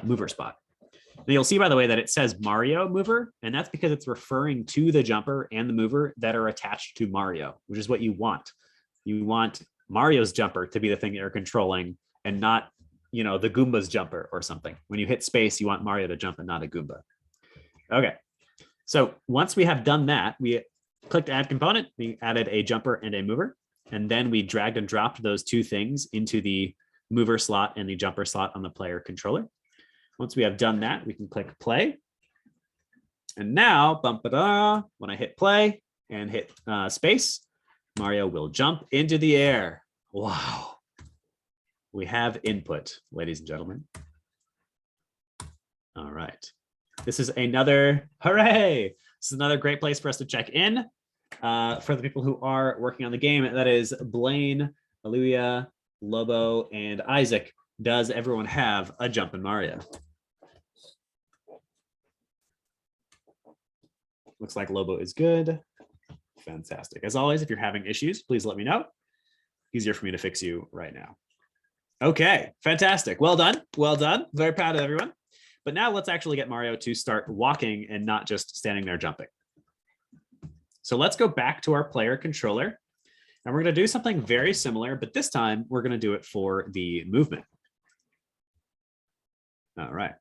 mover spot. And you'll see, by the way, that it says Mario mover, and that's because it's referring to the jumper and the mover that are attached to Mario, which is what you want. You want Mario's jumper to be the thing that you're controlling and not, you know, the Goomba's jumper or something. When you hit space, you want Mario to jump and not a Goomba. Okay, so once we have done that, we clicked add component, we added a jumper and a mover, and then we dragged and dropped those two things into the mover slot and the jumper slot on the player controller. Once we have done that, we can click play. And now, when I hit play and hit space, Mario will jump into the air. Wow. We have input, ladies and gentlemen. All right. This is another, hooray! This is another great place for us to check in for the people who are working on the game. That is Blaine, Aluya, Lobo, and Isaac. Does everyone have a jump in Mario? Looks like Lobo is good. Fantastic. As always, if you're having issues, please let me know. Easier for me to fix you right now. Okay, fantastic. Well done. Well done. Very proud of everyone. But now let's actually get Mario to start walking and not just standing there jumping. So let's go back to our player controller. And we're going to do something very similar, but this time we're going to do it for the movement. All right.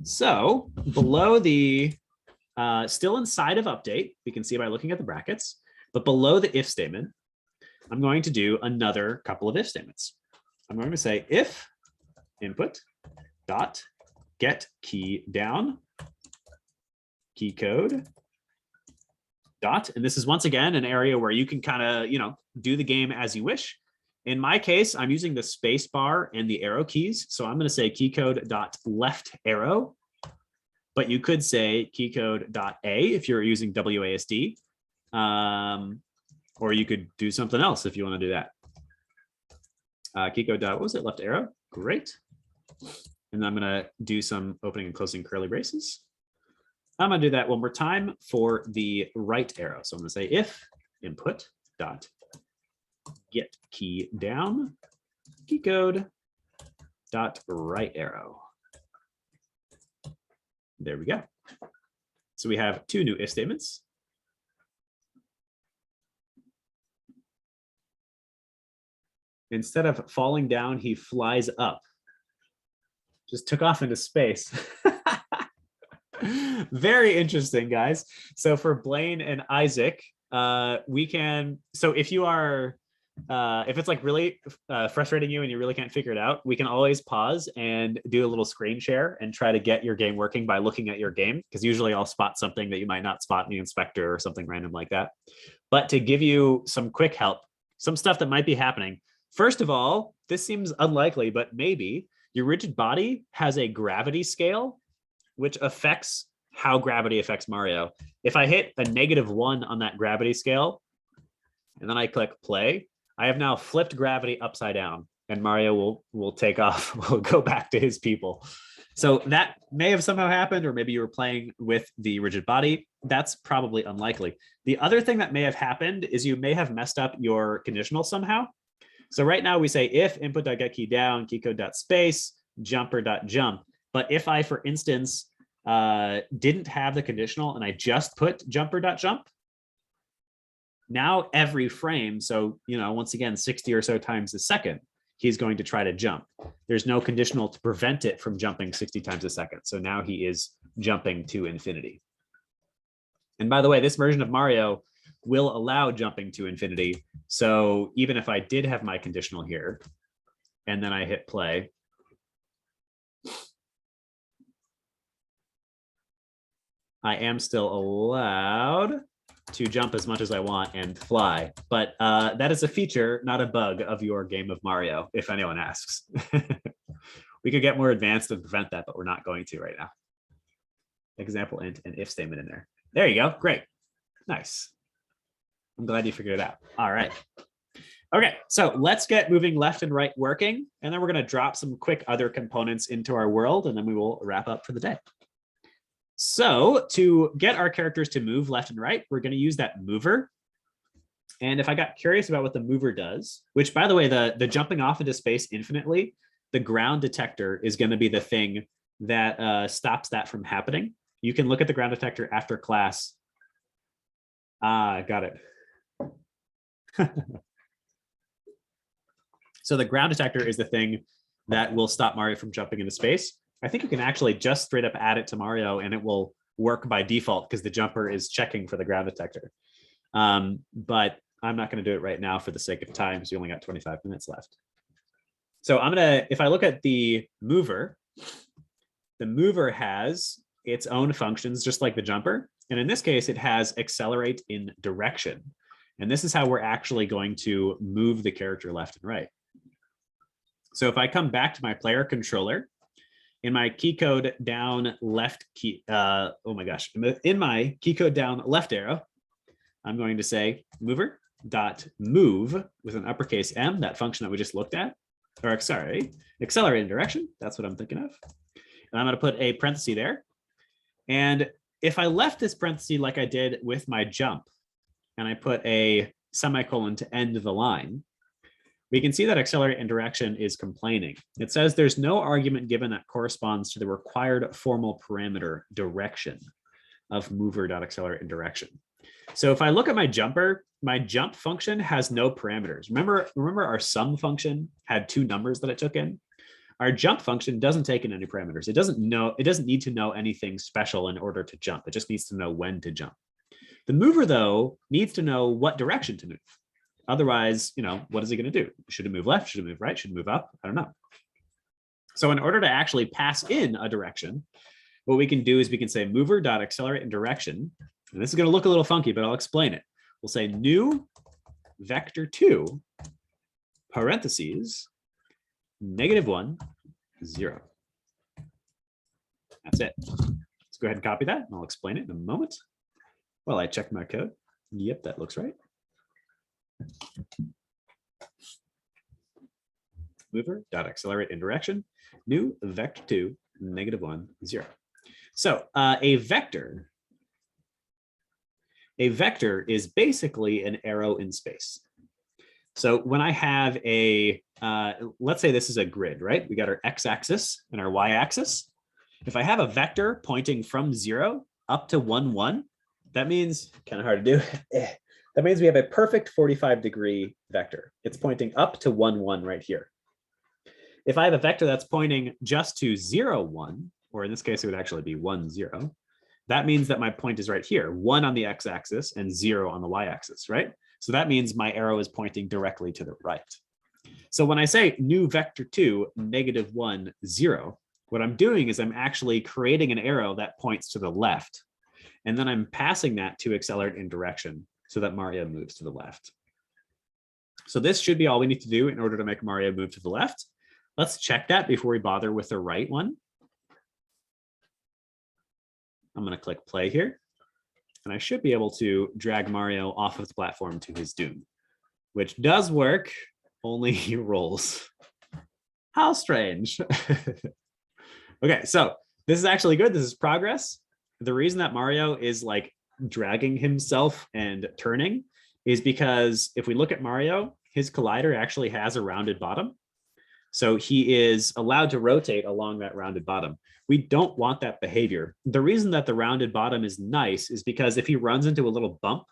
So below the, still inside of update, we can see by looking at the brackets, but below the if statement, I'm going to do another couple of if statements. I'm going to say if input dot get key down key code dot, and this is once again an area where you can kind of, do the game as you wish. In my case, I'm using the space bar and the arrow keys. So I'm going to say keycode dot left arrow, but you could say keycode dot A if you're using WASD, or you could do something else if you want to do that. Keycode dot, what was it? Left arrow. Great. And then I'm going to do some opening and closing curly braces. I'm going to do that one more time for the right arrow. So I'm going to say if input dot get key down key code dot right arrow. There we go. So we have two new if statements. Instead of falling down, he flies up. Just took off into space. Very interesting, guys. So for Blaine and Isaac, we can, so if you are, if it's like really frustrating you and you really can't figure it out, we can always pause and do a little screen share and try to get your game working by looking at your game, because usually I'll spot something that you might not spot in the inspector or something random like that. But to give you some quick help, some stuff that might be happening. First of all, this seems unlikely, but maybe your rigid body has a gravity scale, which affects how gravity affects Mario. If I hit a -1 on that gravity scale, and then I click play, I have now flipped gravity upside down, and Mario will take off, will go back to his people. So that may have somehow happened, or maybe you were playing with the rigid body. That's probably unlikely. The other thing that may have happened is you may have messed up your conditional somehow. So right now we say if input.getKey down, keycode.space, jumper.jump. But if I, for instance, didn't have the conditional and I just put jumper.jump, now every frame, so, once again, 60 or so times a second, he's going to try to jump. There's no conditional to prevent it from jumping 60 times a second. So now he is jumping to infinity. And by the way, this version of Mario will allow jumping to infinity. So even if I did have my conditional here, and then I hit play, I am still allowed to jump as much as I want and fly. But that is a feature, not a bug of your game of Mario, if anyone asks. We could get more advanced and prevent that, but we're not going to right now. Example int and if statement in there. There you go. Great. Nice. I'm glad you figured it out. All right. Okay, so let's get moving left and right working, and then we're going to drop some quick other components into our world, and then we will wrap up for the day. So to get our characters to move left and right, we're going to use that mover. And if I got curious about what the mover does, which, by the way, the jumping off into space infinitely, the ground detector is going to be the thing that stops that from happening. You can look at the ground detector after class. Got it. So the ground detector is the thing that will stop Mario from jumping into space. I think you can actually just straight up add it to Mario and it will work by default because the jumper is checking for the ground detector. But I'm not going to do it right now for the sake of time because we only got 25 minutes left. So if I look at the mover has its own functions just like the jumper. And in this case, it has accelerate in direction. And this is how we're actually going to move the character left and right. So if I come back to my player controller, in my key code down left key, in my key code down left arrow, I'm going to say mover dot move with an uppercase M, that function that we just looked at, or sorry, accelerate in direction. That's what I'm thinking of. And I'm going to put a parenthesis there. And if I left this parenthesis like I did with my jump, and I put a semicolon to end the line, we can see that accelerate in direction is complaining. It says there's no argument given that corresponds to the required formal parameter direction of mover.accelerate in direction. So if I look at my jumper, my jump function has no parameters. Remember our sum function had two numbers that it took in? Our jump function doesn't take in any parameters. It doesn't need to know anything special in order to jump. It just needs to know when to jump. The mover, though, needs to know what direction to move. Otherwise, what is it going to do? Should it move left? Should it move right? Should it move up? I don't know. So in order to actually pass in a direction, what we can do is we can say mover.accelerate in direction. And this is going to look a little funky, but I'll explain it. We'll say new vector2 parentheses -1, 0. That's it. Let's go ahead and copy that, and I'll explain it in a moment. While I check my code. Yep, that looks right. Mover.accelerate in direction, new vector2 -1, 0. So a vector is basically an arrow in space. So when I have let's say this is a grid, right? We got our x-axis and our y-axis. If I have a vector pointing from 0 up to 1, 1, that means, kind of hard to do, that means we have a perfect 45-degree vector. It's pointing up to 1, 1 right here. If I have a vector that's pointing just to 0, 1, or in this case, it would actually be 1, 0, that means that my point is right here, 1 on the x-axis and 0 on the y-axis, right? So that means my arrow is pointing directly to the right. So when I say new vector2 -1, 0, what I'm doing is I'm actually creating an arrow that points to the left. And then I'm passing that to accelerate in direction so that Mario moves to the left. So this should be all we need to do in order to make Mario move to the left. Let's check that before we bother with the right one. I'm going to click play here. And I should be able to drag Mario off of the platform to his doom, which does work, only he rolls. How strange. Okay, so this is actually good. This is progress. The reason that Mario is like dragging himself and turning is because if we look at Mario, his collider actually has a rounded bottom. So he is allowed to rotate along that rounded bottom. We don't want that behavior. The reason that the rounded bottom is nice is because if he runs into a little bump,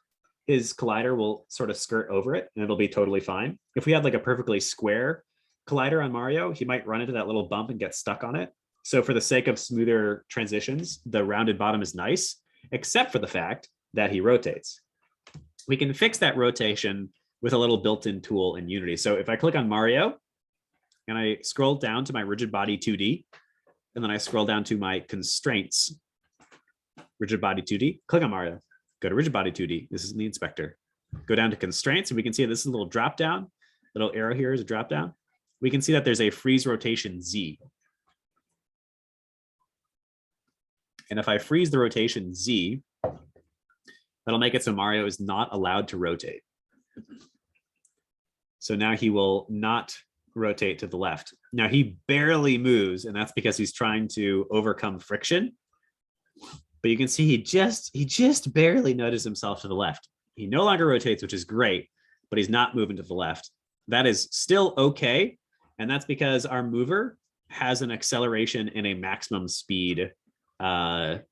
his collider will sort of skirt over it and it'll be totally fine. If we had like a perfectly square collider on Mario, he might run into that little bump and get stuck on it. So for the sake of smoother transitions, the rounded bottom is nice, except for the fact that he rotates. We can fix that rotation with a little built-in tool in Unity. So if I click on Mario and I scroll down to my rigid body 2D, and then I scroll down to my constraints, rigid body 2D, click on Mario, go to rigid body 2D. This is in the inspector. Go down to constraints, and we can see this is a little drop down. Little arrow here is a drop down. We can see that there's a freeze rotation Z. And if I freeze the rotation Z, that'll make it so Mario is not allowed to rotate. So now he will not rotate to the left. Now he barely moves, and that's because he's trying to overcome friction. But you can see he just barely nudges himself to the left. He no longer rotates, which is great, but he's not moving to the left. That is still okay, and that's because our mover has an acceleration and a maximum speed like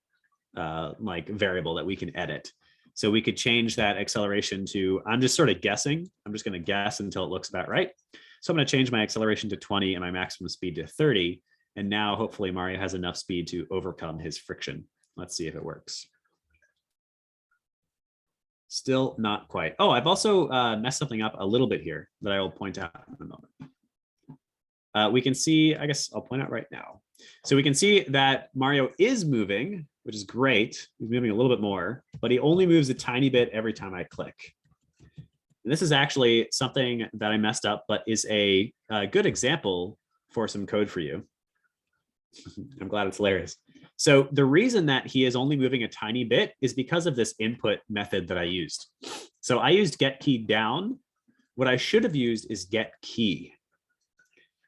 variable that we can edit. So we could change that acceleration to, I'm just sort of guessing. I'm just going to guess until it looks about right. So I'm going to change my acceleration to 20 and my maximum speed to 30. And now hopefully Mario has enough speed to overcome his friction. Let's see if it works. Still not quite. Oh, I've also messed something up a little bit here that I will point out in a moment. We can see, I guess I'll point out right now. So we can see that Mario is moving, which is great. He's moving a little bit more, but he only moves a tiny bit every time I click. And this is actually something that I messed up, but is a good example for some code for you. I'm glad it's hilarious. So the reason that he is only moving a tiny bit is because of this input method that I used. So I used get key down. What I should have used is get key.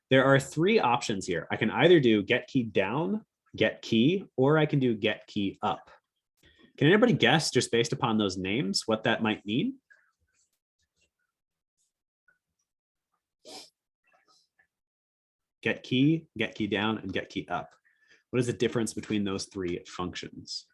There are three options here. I can either do get key down, get key, or I can do get key up. Can anybody guess, just based upon those names, what that might mean? Get key down, and get key up. What is the difference between those three functions?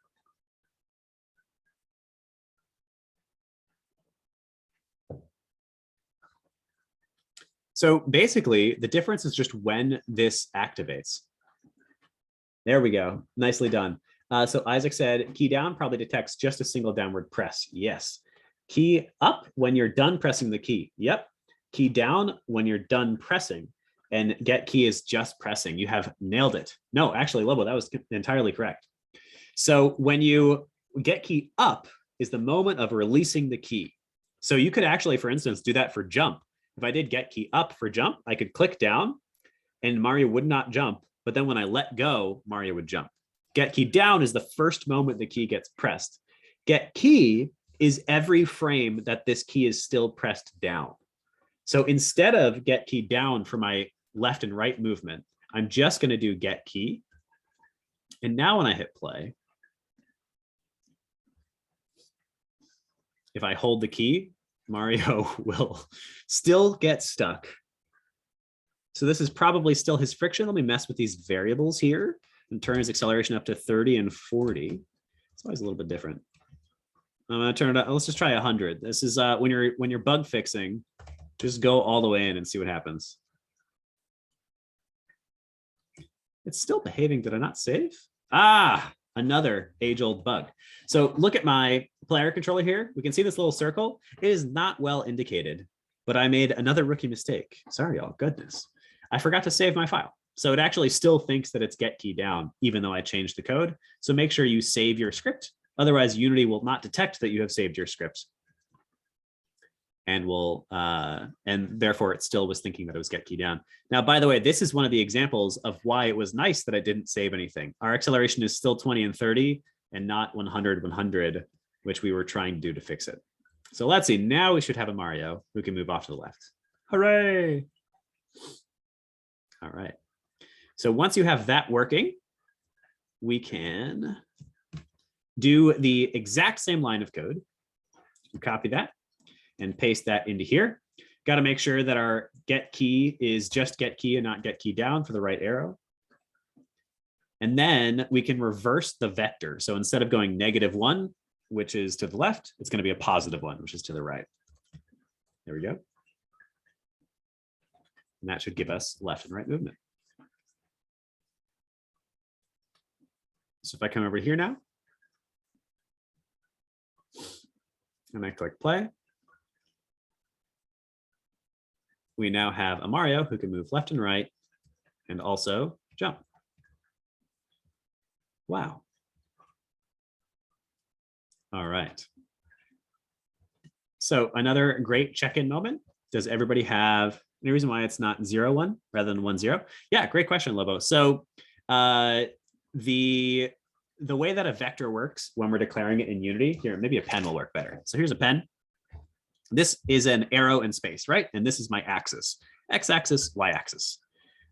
So basically, the difference is just when this activates. There we go. Nicely done. So Isaac said, key down probably detects just a single downward press. Yes. Key up when you're done pressing the key. Yep. Key down when you're done pressing. And get key is just pressing. You have nailed it. No, actually, Lobo, that was entirely correct. So when you get key up is the moment of releasing the key. So you could actually, for instance, do that for jump. If I did get key up for jump, I could click down and Mario would not jump. But then when I let go, Mario would jump. Get key down is the first moment the key gets pressed. Get key is every frame that this key is still pressed down. So instead of get key down for my left and right movement, I'm just going to do get key. And now when I hit play, if I hold the key, Mario will still get stuck. So this is probably still his friction. Let me mess with these variables here and turn his acceleration up to 30 and 40. It's always a little bit different. I'm gonna turn it up. Let's just try 100. This is when you're bug fixing, just go all the way in and see what happens. It's still behaving. Did I not save? Ah, another age-old bug. So look at my player controller here. We can see this little circle. It is not well indicated, but I made another rookie mistake. Sorry, y'all. Goodness. I forgot to save my file. So it actually still thinks that it's get key down, even though I changed the code. So make sure you save your script. Otherwise, Unity will not detect that you have saved your script. And therefore it still was thinking that it was get key down. Now, by the way, this is one of the examples of why it was nice that I didn't save anything. Our acceleration is still 20 and 30 and not 100, 100, which we were trying to do to fix it. So let's see, now we should have a Mario who can move off to the left. Hooray. All right. So once you have that working, we can do the exact same line of code. Copy that and paste that into here. Got to make sure that our get key is just get key and not get key down for the right arrow. And then we can reverse the vector. So instead of going -1, which is to the left, it's going to be a +1, which is to the right. There we go. And that should give us left and right movement. So if I come over here now, and I click play, we now have a Mario who can move left and right and also jump. Wow. All right. So another great check-in moment. Does everybody have any reason why it's not 0-1 rather than 1-0? Yeah, great question, Lobo. So the way that a vector works when we're declaring it in Unity, here, maybe a pen will work better. So here's a pen. This is an arrow in space, right? And this is my axis, x-axis, y-axis.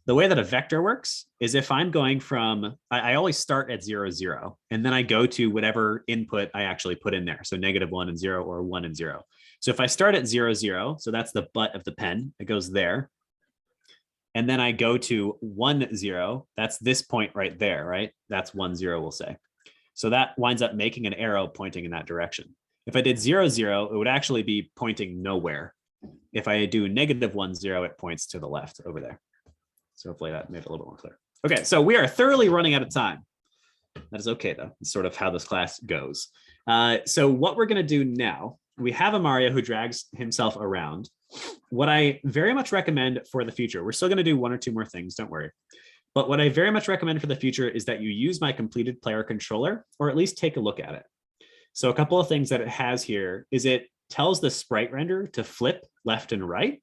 The way that a vector works is if I'm going from, I always start at 0, 0, and then I go to whatever input I actually put in there. So -1 and 0 or 1 and 0. So if I start at 0, 0, so that's the butt of the pen, it goes there. And then I go to 1, 0, that's this point right there, right? That's 1, 0, we'll say. So that winds up making an arrow pointing in that direction. If I did 0, 0, it would actually be pointing nowhere. If I do -1, 0, it points to the left over there. So hopefully that made it a little bit more clear. Okay, so we are thoroughly running out of time. That is okay though. It's sort of how this class goes. So what we're gonna do now, we have a Mario who drags himself around. What I very much recommend for the future, we're still gonna do 1 or 2 more things, don't worry. But what I very much recommend for the future is that you use my completed player controller, or at least take a look at it. So a couple of things that it has here is it tells the sprite render to flip left and right.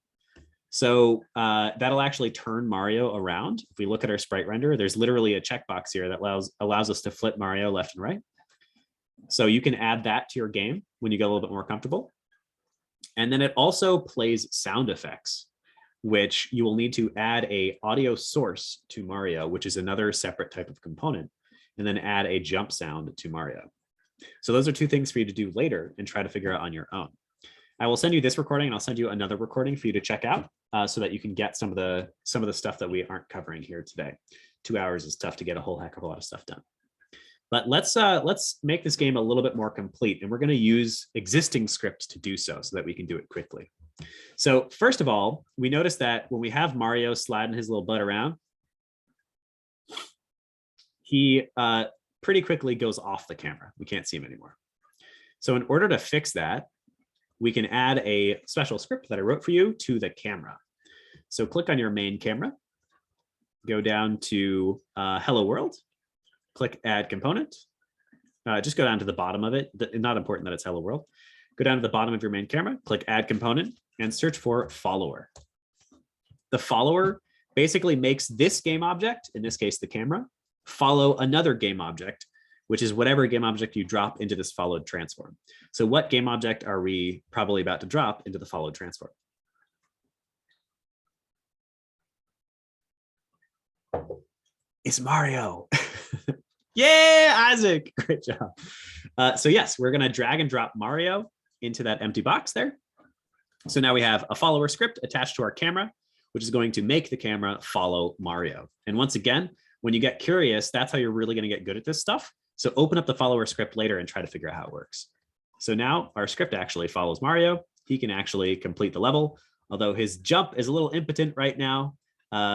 So that'll actually turn Mario around. If we look at our sprite render, there's literally a checkbox here that allows us to flip Mario left and right. So you can add that to your game when you get a little bit more comfortable. And then it also plays sound effects, which you will need to add a audio source to Mario, which is another separate type of component, and then add a jump sound to Mario. So those are 2 things for you to do later and try to figure out on your own. I will send you this recording and I'll send you another recording for you to check out so that you can get some of the stuff that we aren't covering here today. 2 hours is tough to get a whole heck of a lot of stuff done. But let's make this game a little bit more complete, and we're going to use existing scripts to do so that we can do it quickly. So first of all, we notice that when we have Mario sliding his little butt around, he pretty quickly goes off the camera. We can't see him anymore. So in order to fix that, we can add a special script that I wrote for you to the camera. So click on your main camera, go down to Hello World, click Add Component. Just go down to the bottom of it. Not important that it's Hello World. Go down to the bottom of your main camera, click Add Component, and search for Follower. The follower basically makes this game object, in this case the camera, follow another game object, which is whatever game object you drop into this followed transform. So what game object are we probably about to drop into the followed transform? It's Mario. Yeah, Isaac, great job. So yes, we're gonna drag and drop Mario into that empty box there. So now we have a follower script attached to our camera, which is going to make the camera follow Mario. And once again, when you get curious, that's how you're really gonna get good at this stuff. So open up the follower script later and try to figure out how it works. So now our script actually follows Mario. He can actually complete the level, although his jump is a little impotent right now.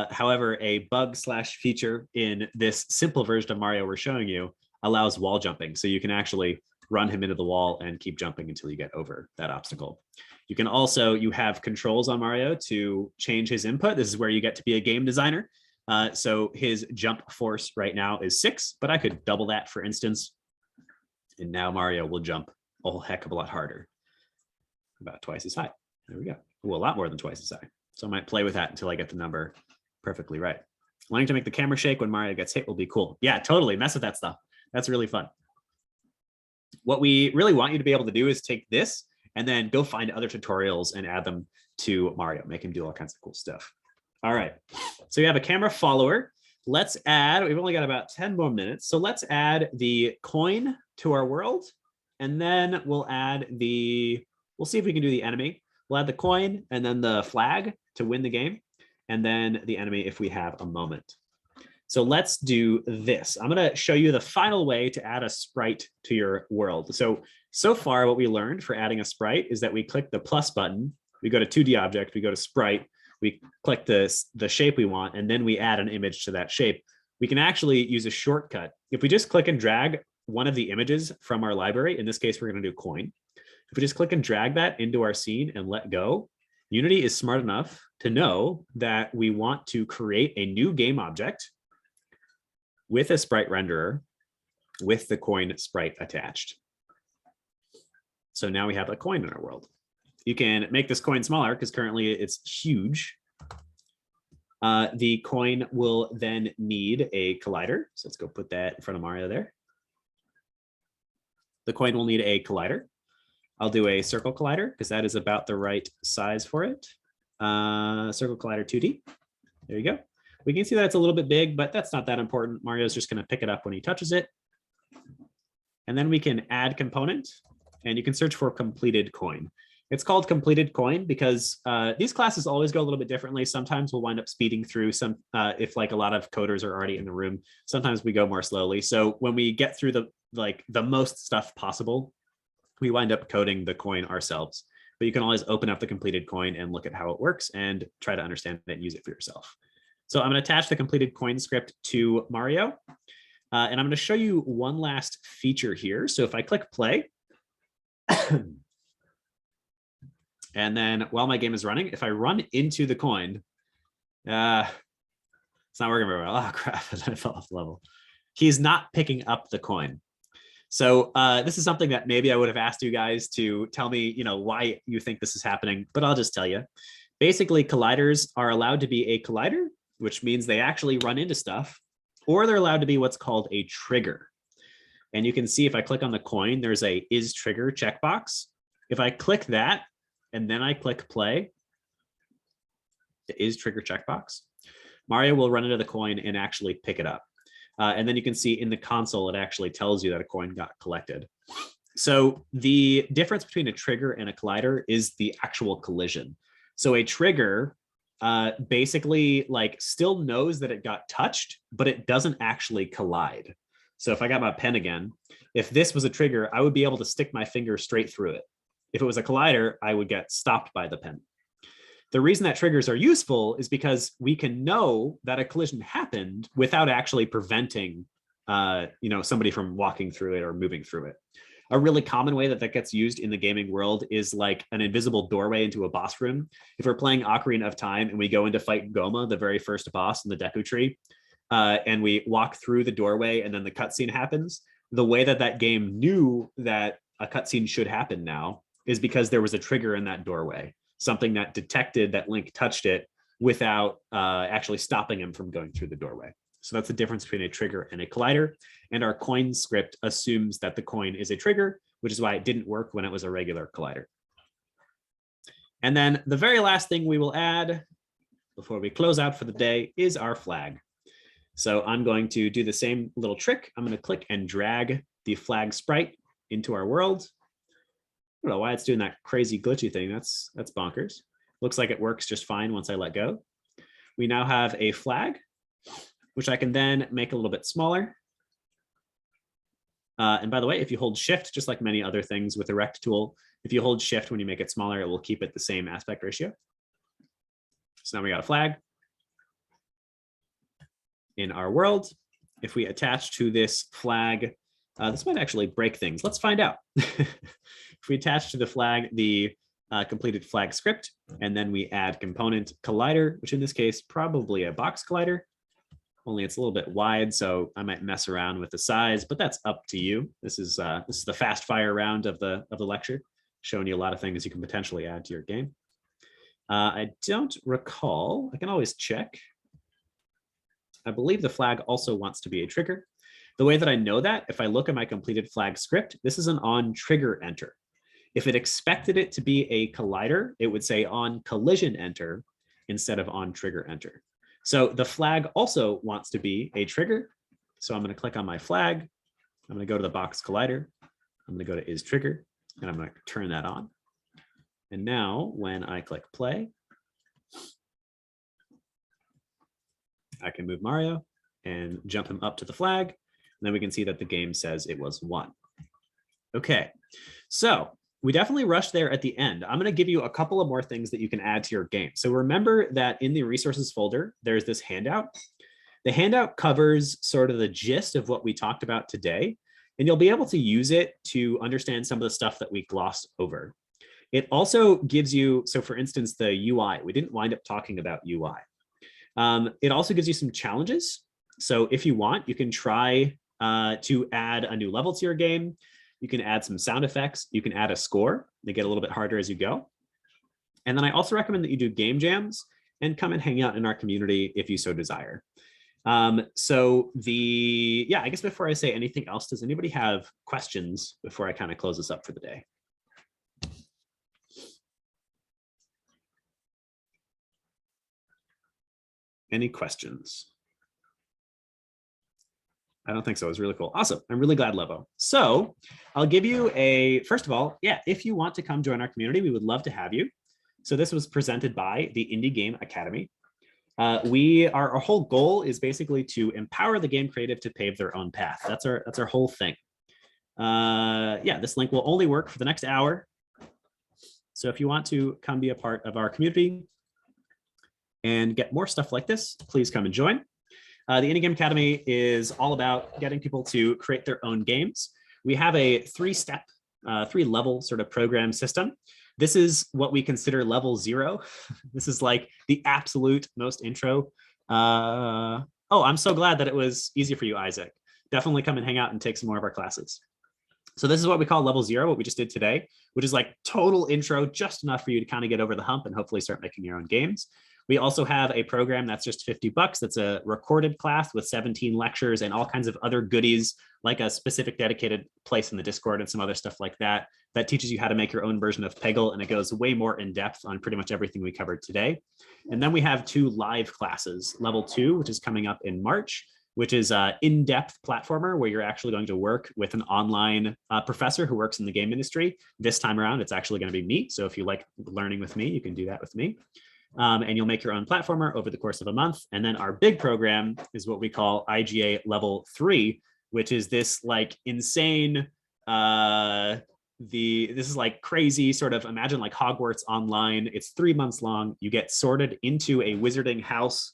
However, a bug slash feature in this simple version of Mario we're showing you allows wall jumping. So you can actually run him into the wall and keep jumping until you get over that obstacle. You can also, you have controls on Mario to change his input. This is where you get to be a game designer. So his jump force right now is 6, but I could double that, for instance. And now Mario will jump a whole heck of a lot harder. About twice as high. There we go. Well, a lot more than twice as high. So I might play with that until I get the number perfectly right. Wanting to make the camera shake when Mario gets hit will be cool. Yeah, totally. Mess with that stuff. That's really fun. What we really want you to be able to do is take this and then go find other tutorials and add them to Mario. Make him do all kinds of cool stuff. All right. So we have a camera follower. Let's add, we've only got about 10 more minutes. So let's add the coin to our world. And then we'll add we'll see if we can do the enemy. We'll add the coin and then the flag to win the game. And then the enemy if we have a moment. So let's do this. I'm going to show you the final way to add a sprite to your world. So far what we learned for adding a sprite is that we click the plus button, we go to 2D object, we go to sprite, we click the shape we want, and then we add an image to that shape. We can actually use a shortcut. If we just click and drag one of the images from our library, in this case, we're going to do coin. If we just click and drag that into our scene and let go, Unity is smart enough to know that we want to create a new game object with a sprite renderer with the coin sprite attached. So now we have a coin in our world. You can make this coin smaller because currently it's huge. The coin will then need a collider. So let's go put that in front of Mario there. The coin will need a collider. I'll do a circle collider because that is about the right size for it. Circle collider 2D. There you go. We can see that it's a little bit big, but that's not that important. Mario's just going to pick it up when he touches it. And then we can add component, and you can search for completed coin. It's called completed coin because these classes always go a little bit differently. Sometimes we'll wind up speeding through some, if like a lot of coders are already in the room, sometimes we go more slowly. So when we get through the most stuff possible, we wind up coding the coin ourselves. But you can always open up the completed coin and look at how it works and try to understand it and use it for yourself. So I'm going to attach the completed coin script to Mario. And I'm going to show you one last feature here. So if I click play, and then while my game is running, if I run into the coin, it's not working very well. Oh, crap, I fell off the level. He's not picking up the coin. So this is something that maybe I would have asked you guys to tell me, why you think this is happening, but I'll just tell you. Basically, colliders are allowed to be a collider, which means they actually run into stuff, or they're allowed to be what's called a trigger. And you can see if I click on the coin, there's a is trigger checkbox. If I click that, and then I click play, the is trigger checkbox, Mario will run into the coin and actually pick it up. And then you can see in the console, it actually tells you that a coin got collected. So the difference between a trigger and a collider is the actual collision. So a trigger basically still knows that it got touched, but it doesn't actually collide. So if I got my pen again, if this was a trigger, I would be able to stick my finger straight through it. If it was a collider, I would get stopped by the pen. The reason that triggers are useful is because we can know that a collision happened without actually preventing somebody from walking through it or moving through it. A really common way that gets used in the gaming world is like an invisible doorway into a boss room. If we're playing Ocarina of Time and we go in to fight Goma, the very first boss in the Deku Tree, and we walk through the doorway and then the cutscene happens, the way that game knew that a cutscene should happen now is because there was a trigger in that doorway, something that detected that Link touched it without actually stopping him from going through the doorway. So that's the difference between a trigger and a collider. And our coin script assumes that the coin is a trigger, which is why it didn't work when it was a regular collider. And then the very last thing we will add before we close out for the day is our flag. So I'm going to do the same little trick. I'm going to click and drag the flag sprite into our world. I don't know why it's doing that crazy glitchy thing. That's bonkers. Looks like it works just fine once I let go. We now have a flag, which I can then make a little bit smaller. And by the way, if you hold shift, just like many other things with the rect tool, if you hold shift when you make it smaller, it will keep it the same aspect ratio. So now we got a flag in our world. If we attach to this flag, this might actually break things. Let's find out. If we attach to the flag the completed flag script, and then we add component collider, which in this case, probably a box collider, only it's a little bit wide, so I might mess around with the size, but that's up to you. This is the fast fire round of the lecture, showing you a lot of things you can potentially add to your game. I don't recall, I can always check. I believe the flag also wants to be a trigger. The way that I know that, if I look at my completed flag script, this is an on trigger enter. If it expected it to be a collider, it would say on collision enter instead of on trigger enter. So the flag also wants to be a trigger. So I'm going to click on my flag. I'm going to go to the box collider. I'm going to go to is trigger, and I'm going to turn that on. And now when I click play, I can move Mario and jump him up to the flag. And then we can see that the game says it was 1. Okay, so we definitely rushed there at the end. I'm going to give you a couple of more things that you can add to your game. So remember that in the resources folder, there's this handout. The handout covers sort of the gist of what we talked about today, and you'll be able to use it to understand some of the stuff that we glossed over. It also gives you, so for instance, the UI. We didn't wind up talking about UI. It also gives you some challenges. So if you want, you can try to add a new level to your game. You can add some sound effects. You can add a score. They get a little bit harder as you go. And then I also recommend that you do game jams and come and hang out in our community if you so desire. I guess before I say anything else, does anybody have questions before I kind of close this up for the day? Any questions? I don't think so. It was really cool. Awesome. I'm really glad, Levo. So I'll give you first of all, if you want to come join our community, we would love to have you. So this was presented by the Indie Game Academy. Our whole goal is basically to empower the game creative to pave their own path. That's our whole thing. This link will only work for the next hour. So if you want to come be a part of our community and get more stuff like this, please come and join. The Indie Game Academy is all about getting people to create their own games. We have a 3-step, 3-level sort of program system. This is what we consider level 0. This is like the absolute most intro. I'm so glad that it was easy for you, Isaac. Definitely come and hang out and take some more of our classes. So this is what we call level 0, what we just did today, which is like total intro, just enough for you to kind of get over the hump and hopefully start making your own games. We also have a program that's just $50. That's a recorded class with 17 lectures and all kinds of other goodies, like a specific dedicated place in the Discord and some other stuff like that, that teaches you how to make your own version of Peggle. And it goes way more in depth on pretty much everything we covered today. And then we have 2 live classes, level 2, which is coming up in March, which is an in-depth platformer where you're actually going to work with an online professor who works in the game industry. This time around, it's actually going to be me. So if you like learning with me, you can do that with me. And you'll make your own platformer over the course of a month. And then our big program is what we call IGA level 3, which is this like insane, this is like crazy sort of, imagine like Hogwarts online. It's 3 months long. You get sorted into a wizarding house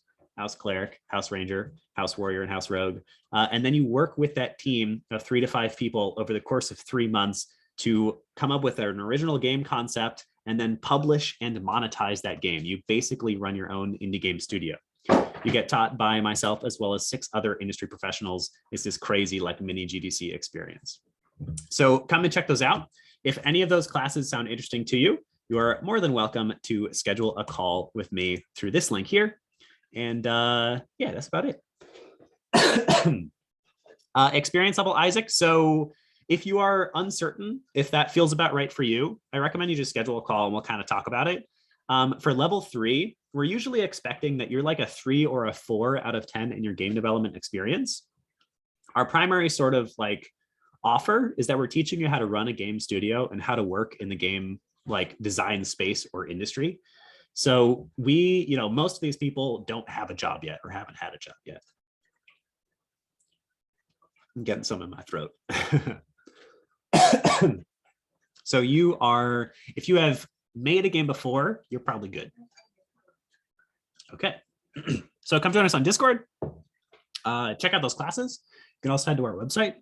cleric, house ranger, house warrior, and house rogue. And then you work with that team of 3 to 5 people over the course of 3 months to come up with an original game concept and then publish and monetize that game. You basically run your own indie game studio. You get taught by myself as well as 6 other industry professionals. It's this crazy like mini GDC experience. So come and check those out. If any of those classes sound interesting to you, you are more than welcome to schedule a call with me through this link here. And yeah, that's about it. Experience level Isaac. So if you are uncertain if that feels about right for you, I recommend you just schedule a call and we'll kind of talk about it. For level 3, we're usually expecting that you're like a 3 or a 4 out of 10 in your game development experience. Our primary sort of like offer is that we're teaching you how to run a game studio and how to work in the game like design space or industry. So we, most of these people don't have a job yet or haven't had a job yet. I'm getting some in my throat. So if you have made a game before, you're probably good. Okay. So come join us on Discord. Check out those classes. You can also head to our website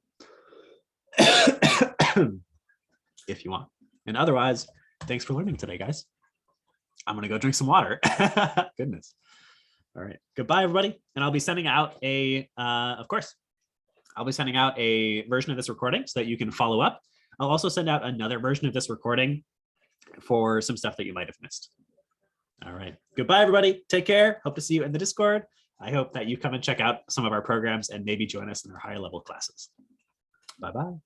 if you want. And otherwise, thanks for learning today, guys. I'm going to go drink some water. Goodness. All right. Goodbye, everybody. And I'll be sending out of course, I'll be sending out a version of this recording so that you can follow up. I'll also send out another version of this recording for some stuff that you might have missed. All right. Goodbye, everybody. Take care. Hope to see you in the Discord. I hope that you come and check out some of our programs and maybe join us in our higher level classes. Bye-bye.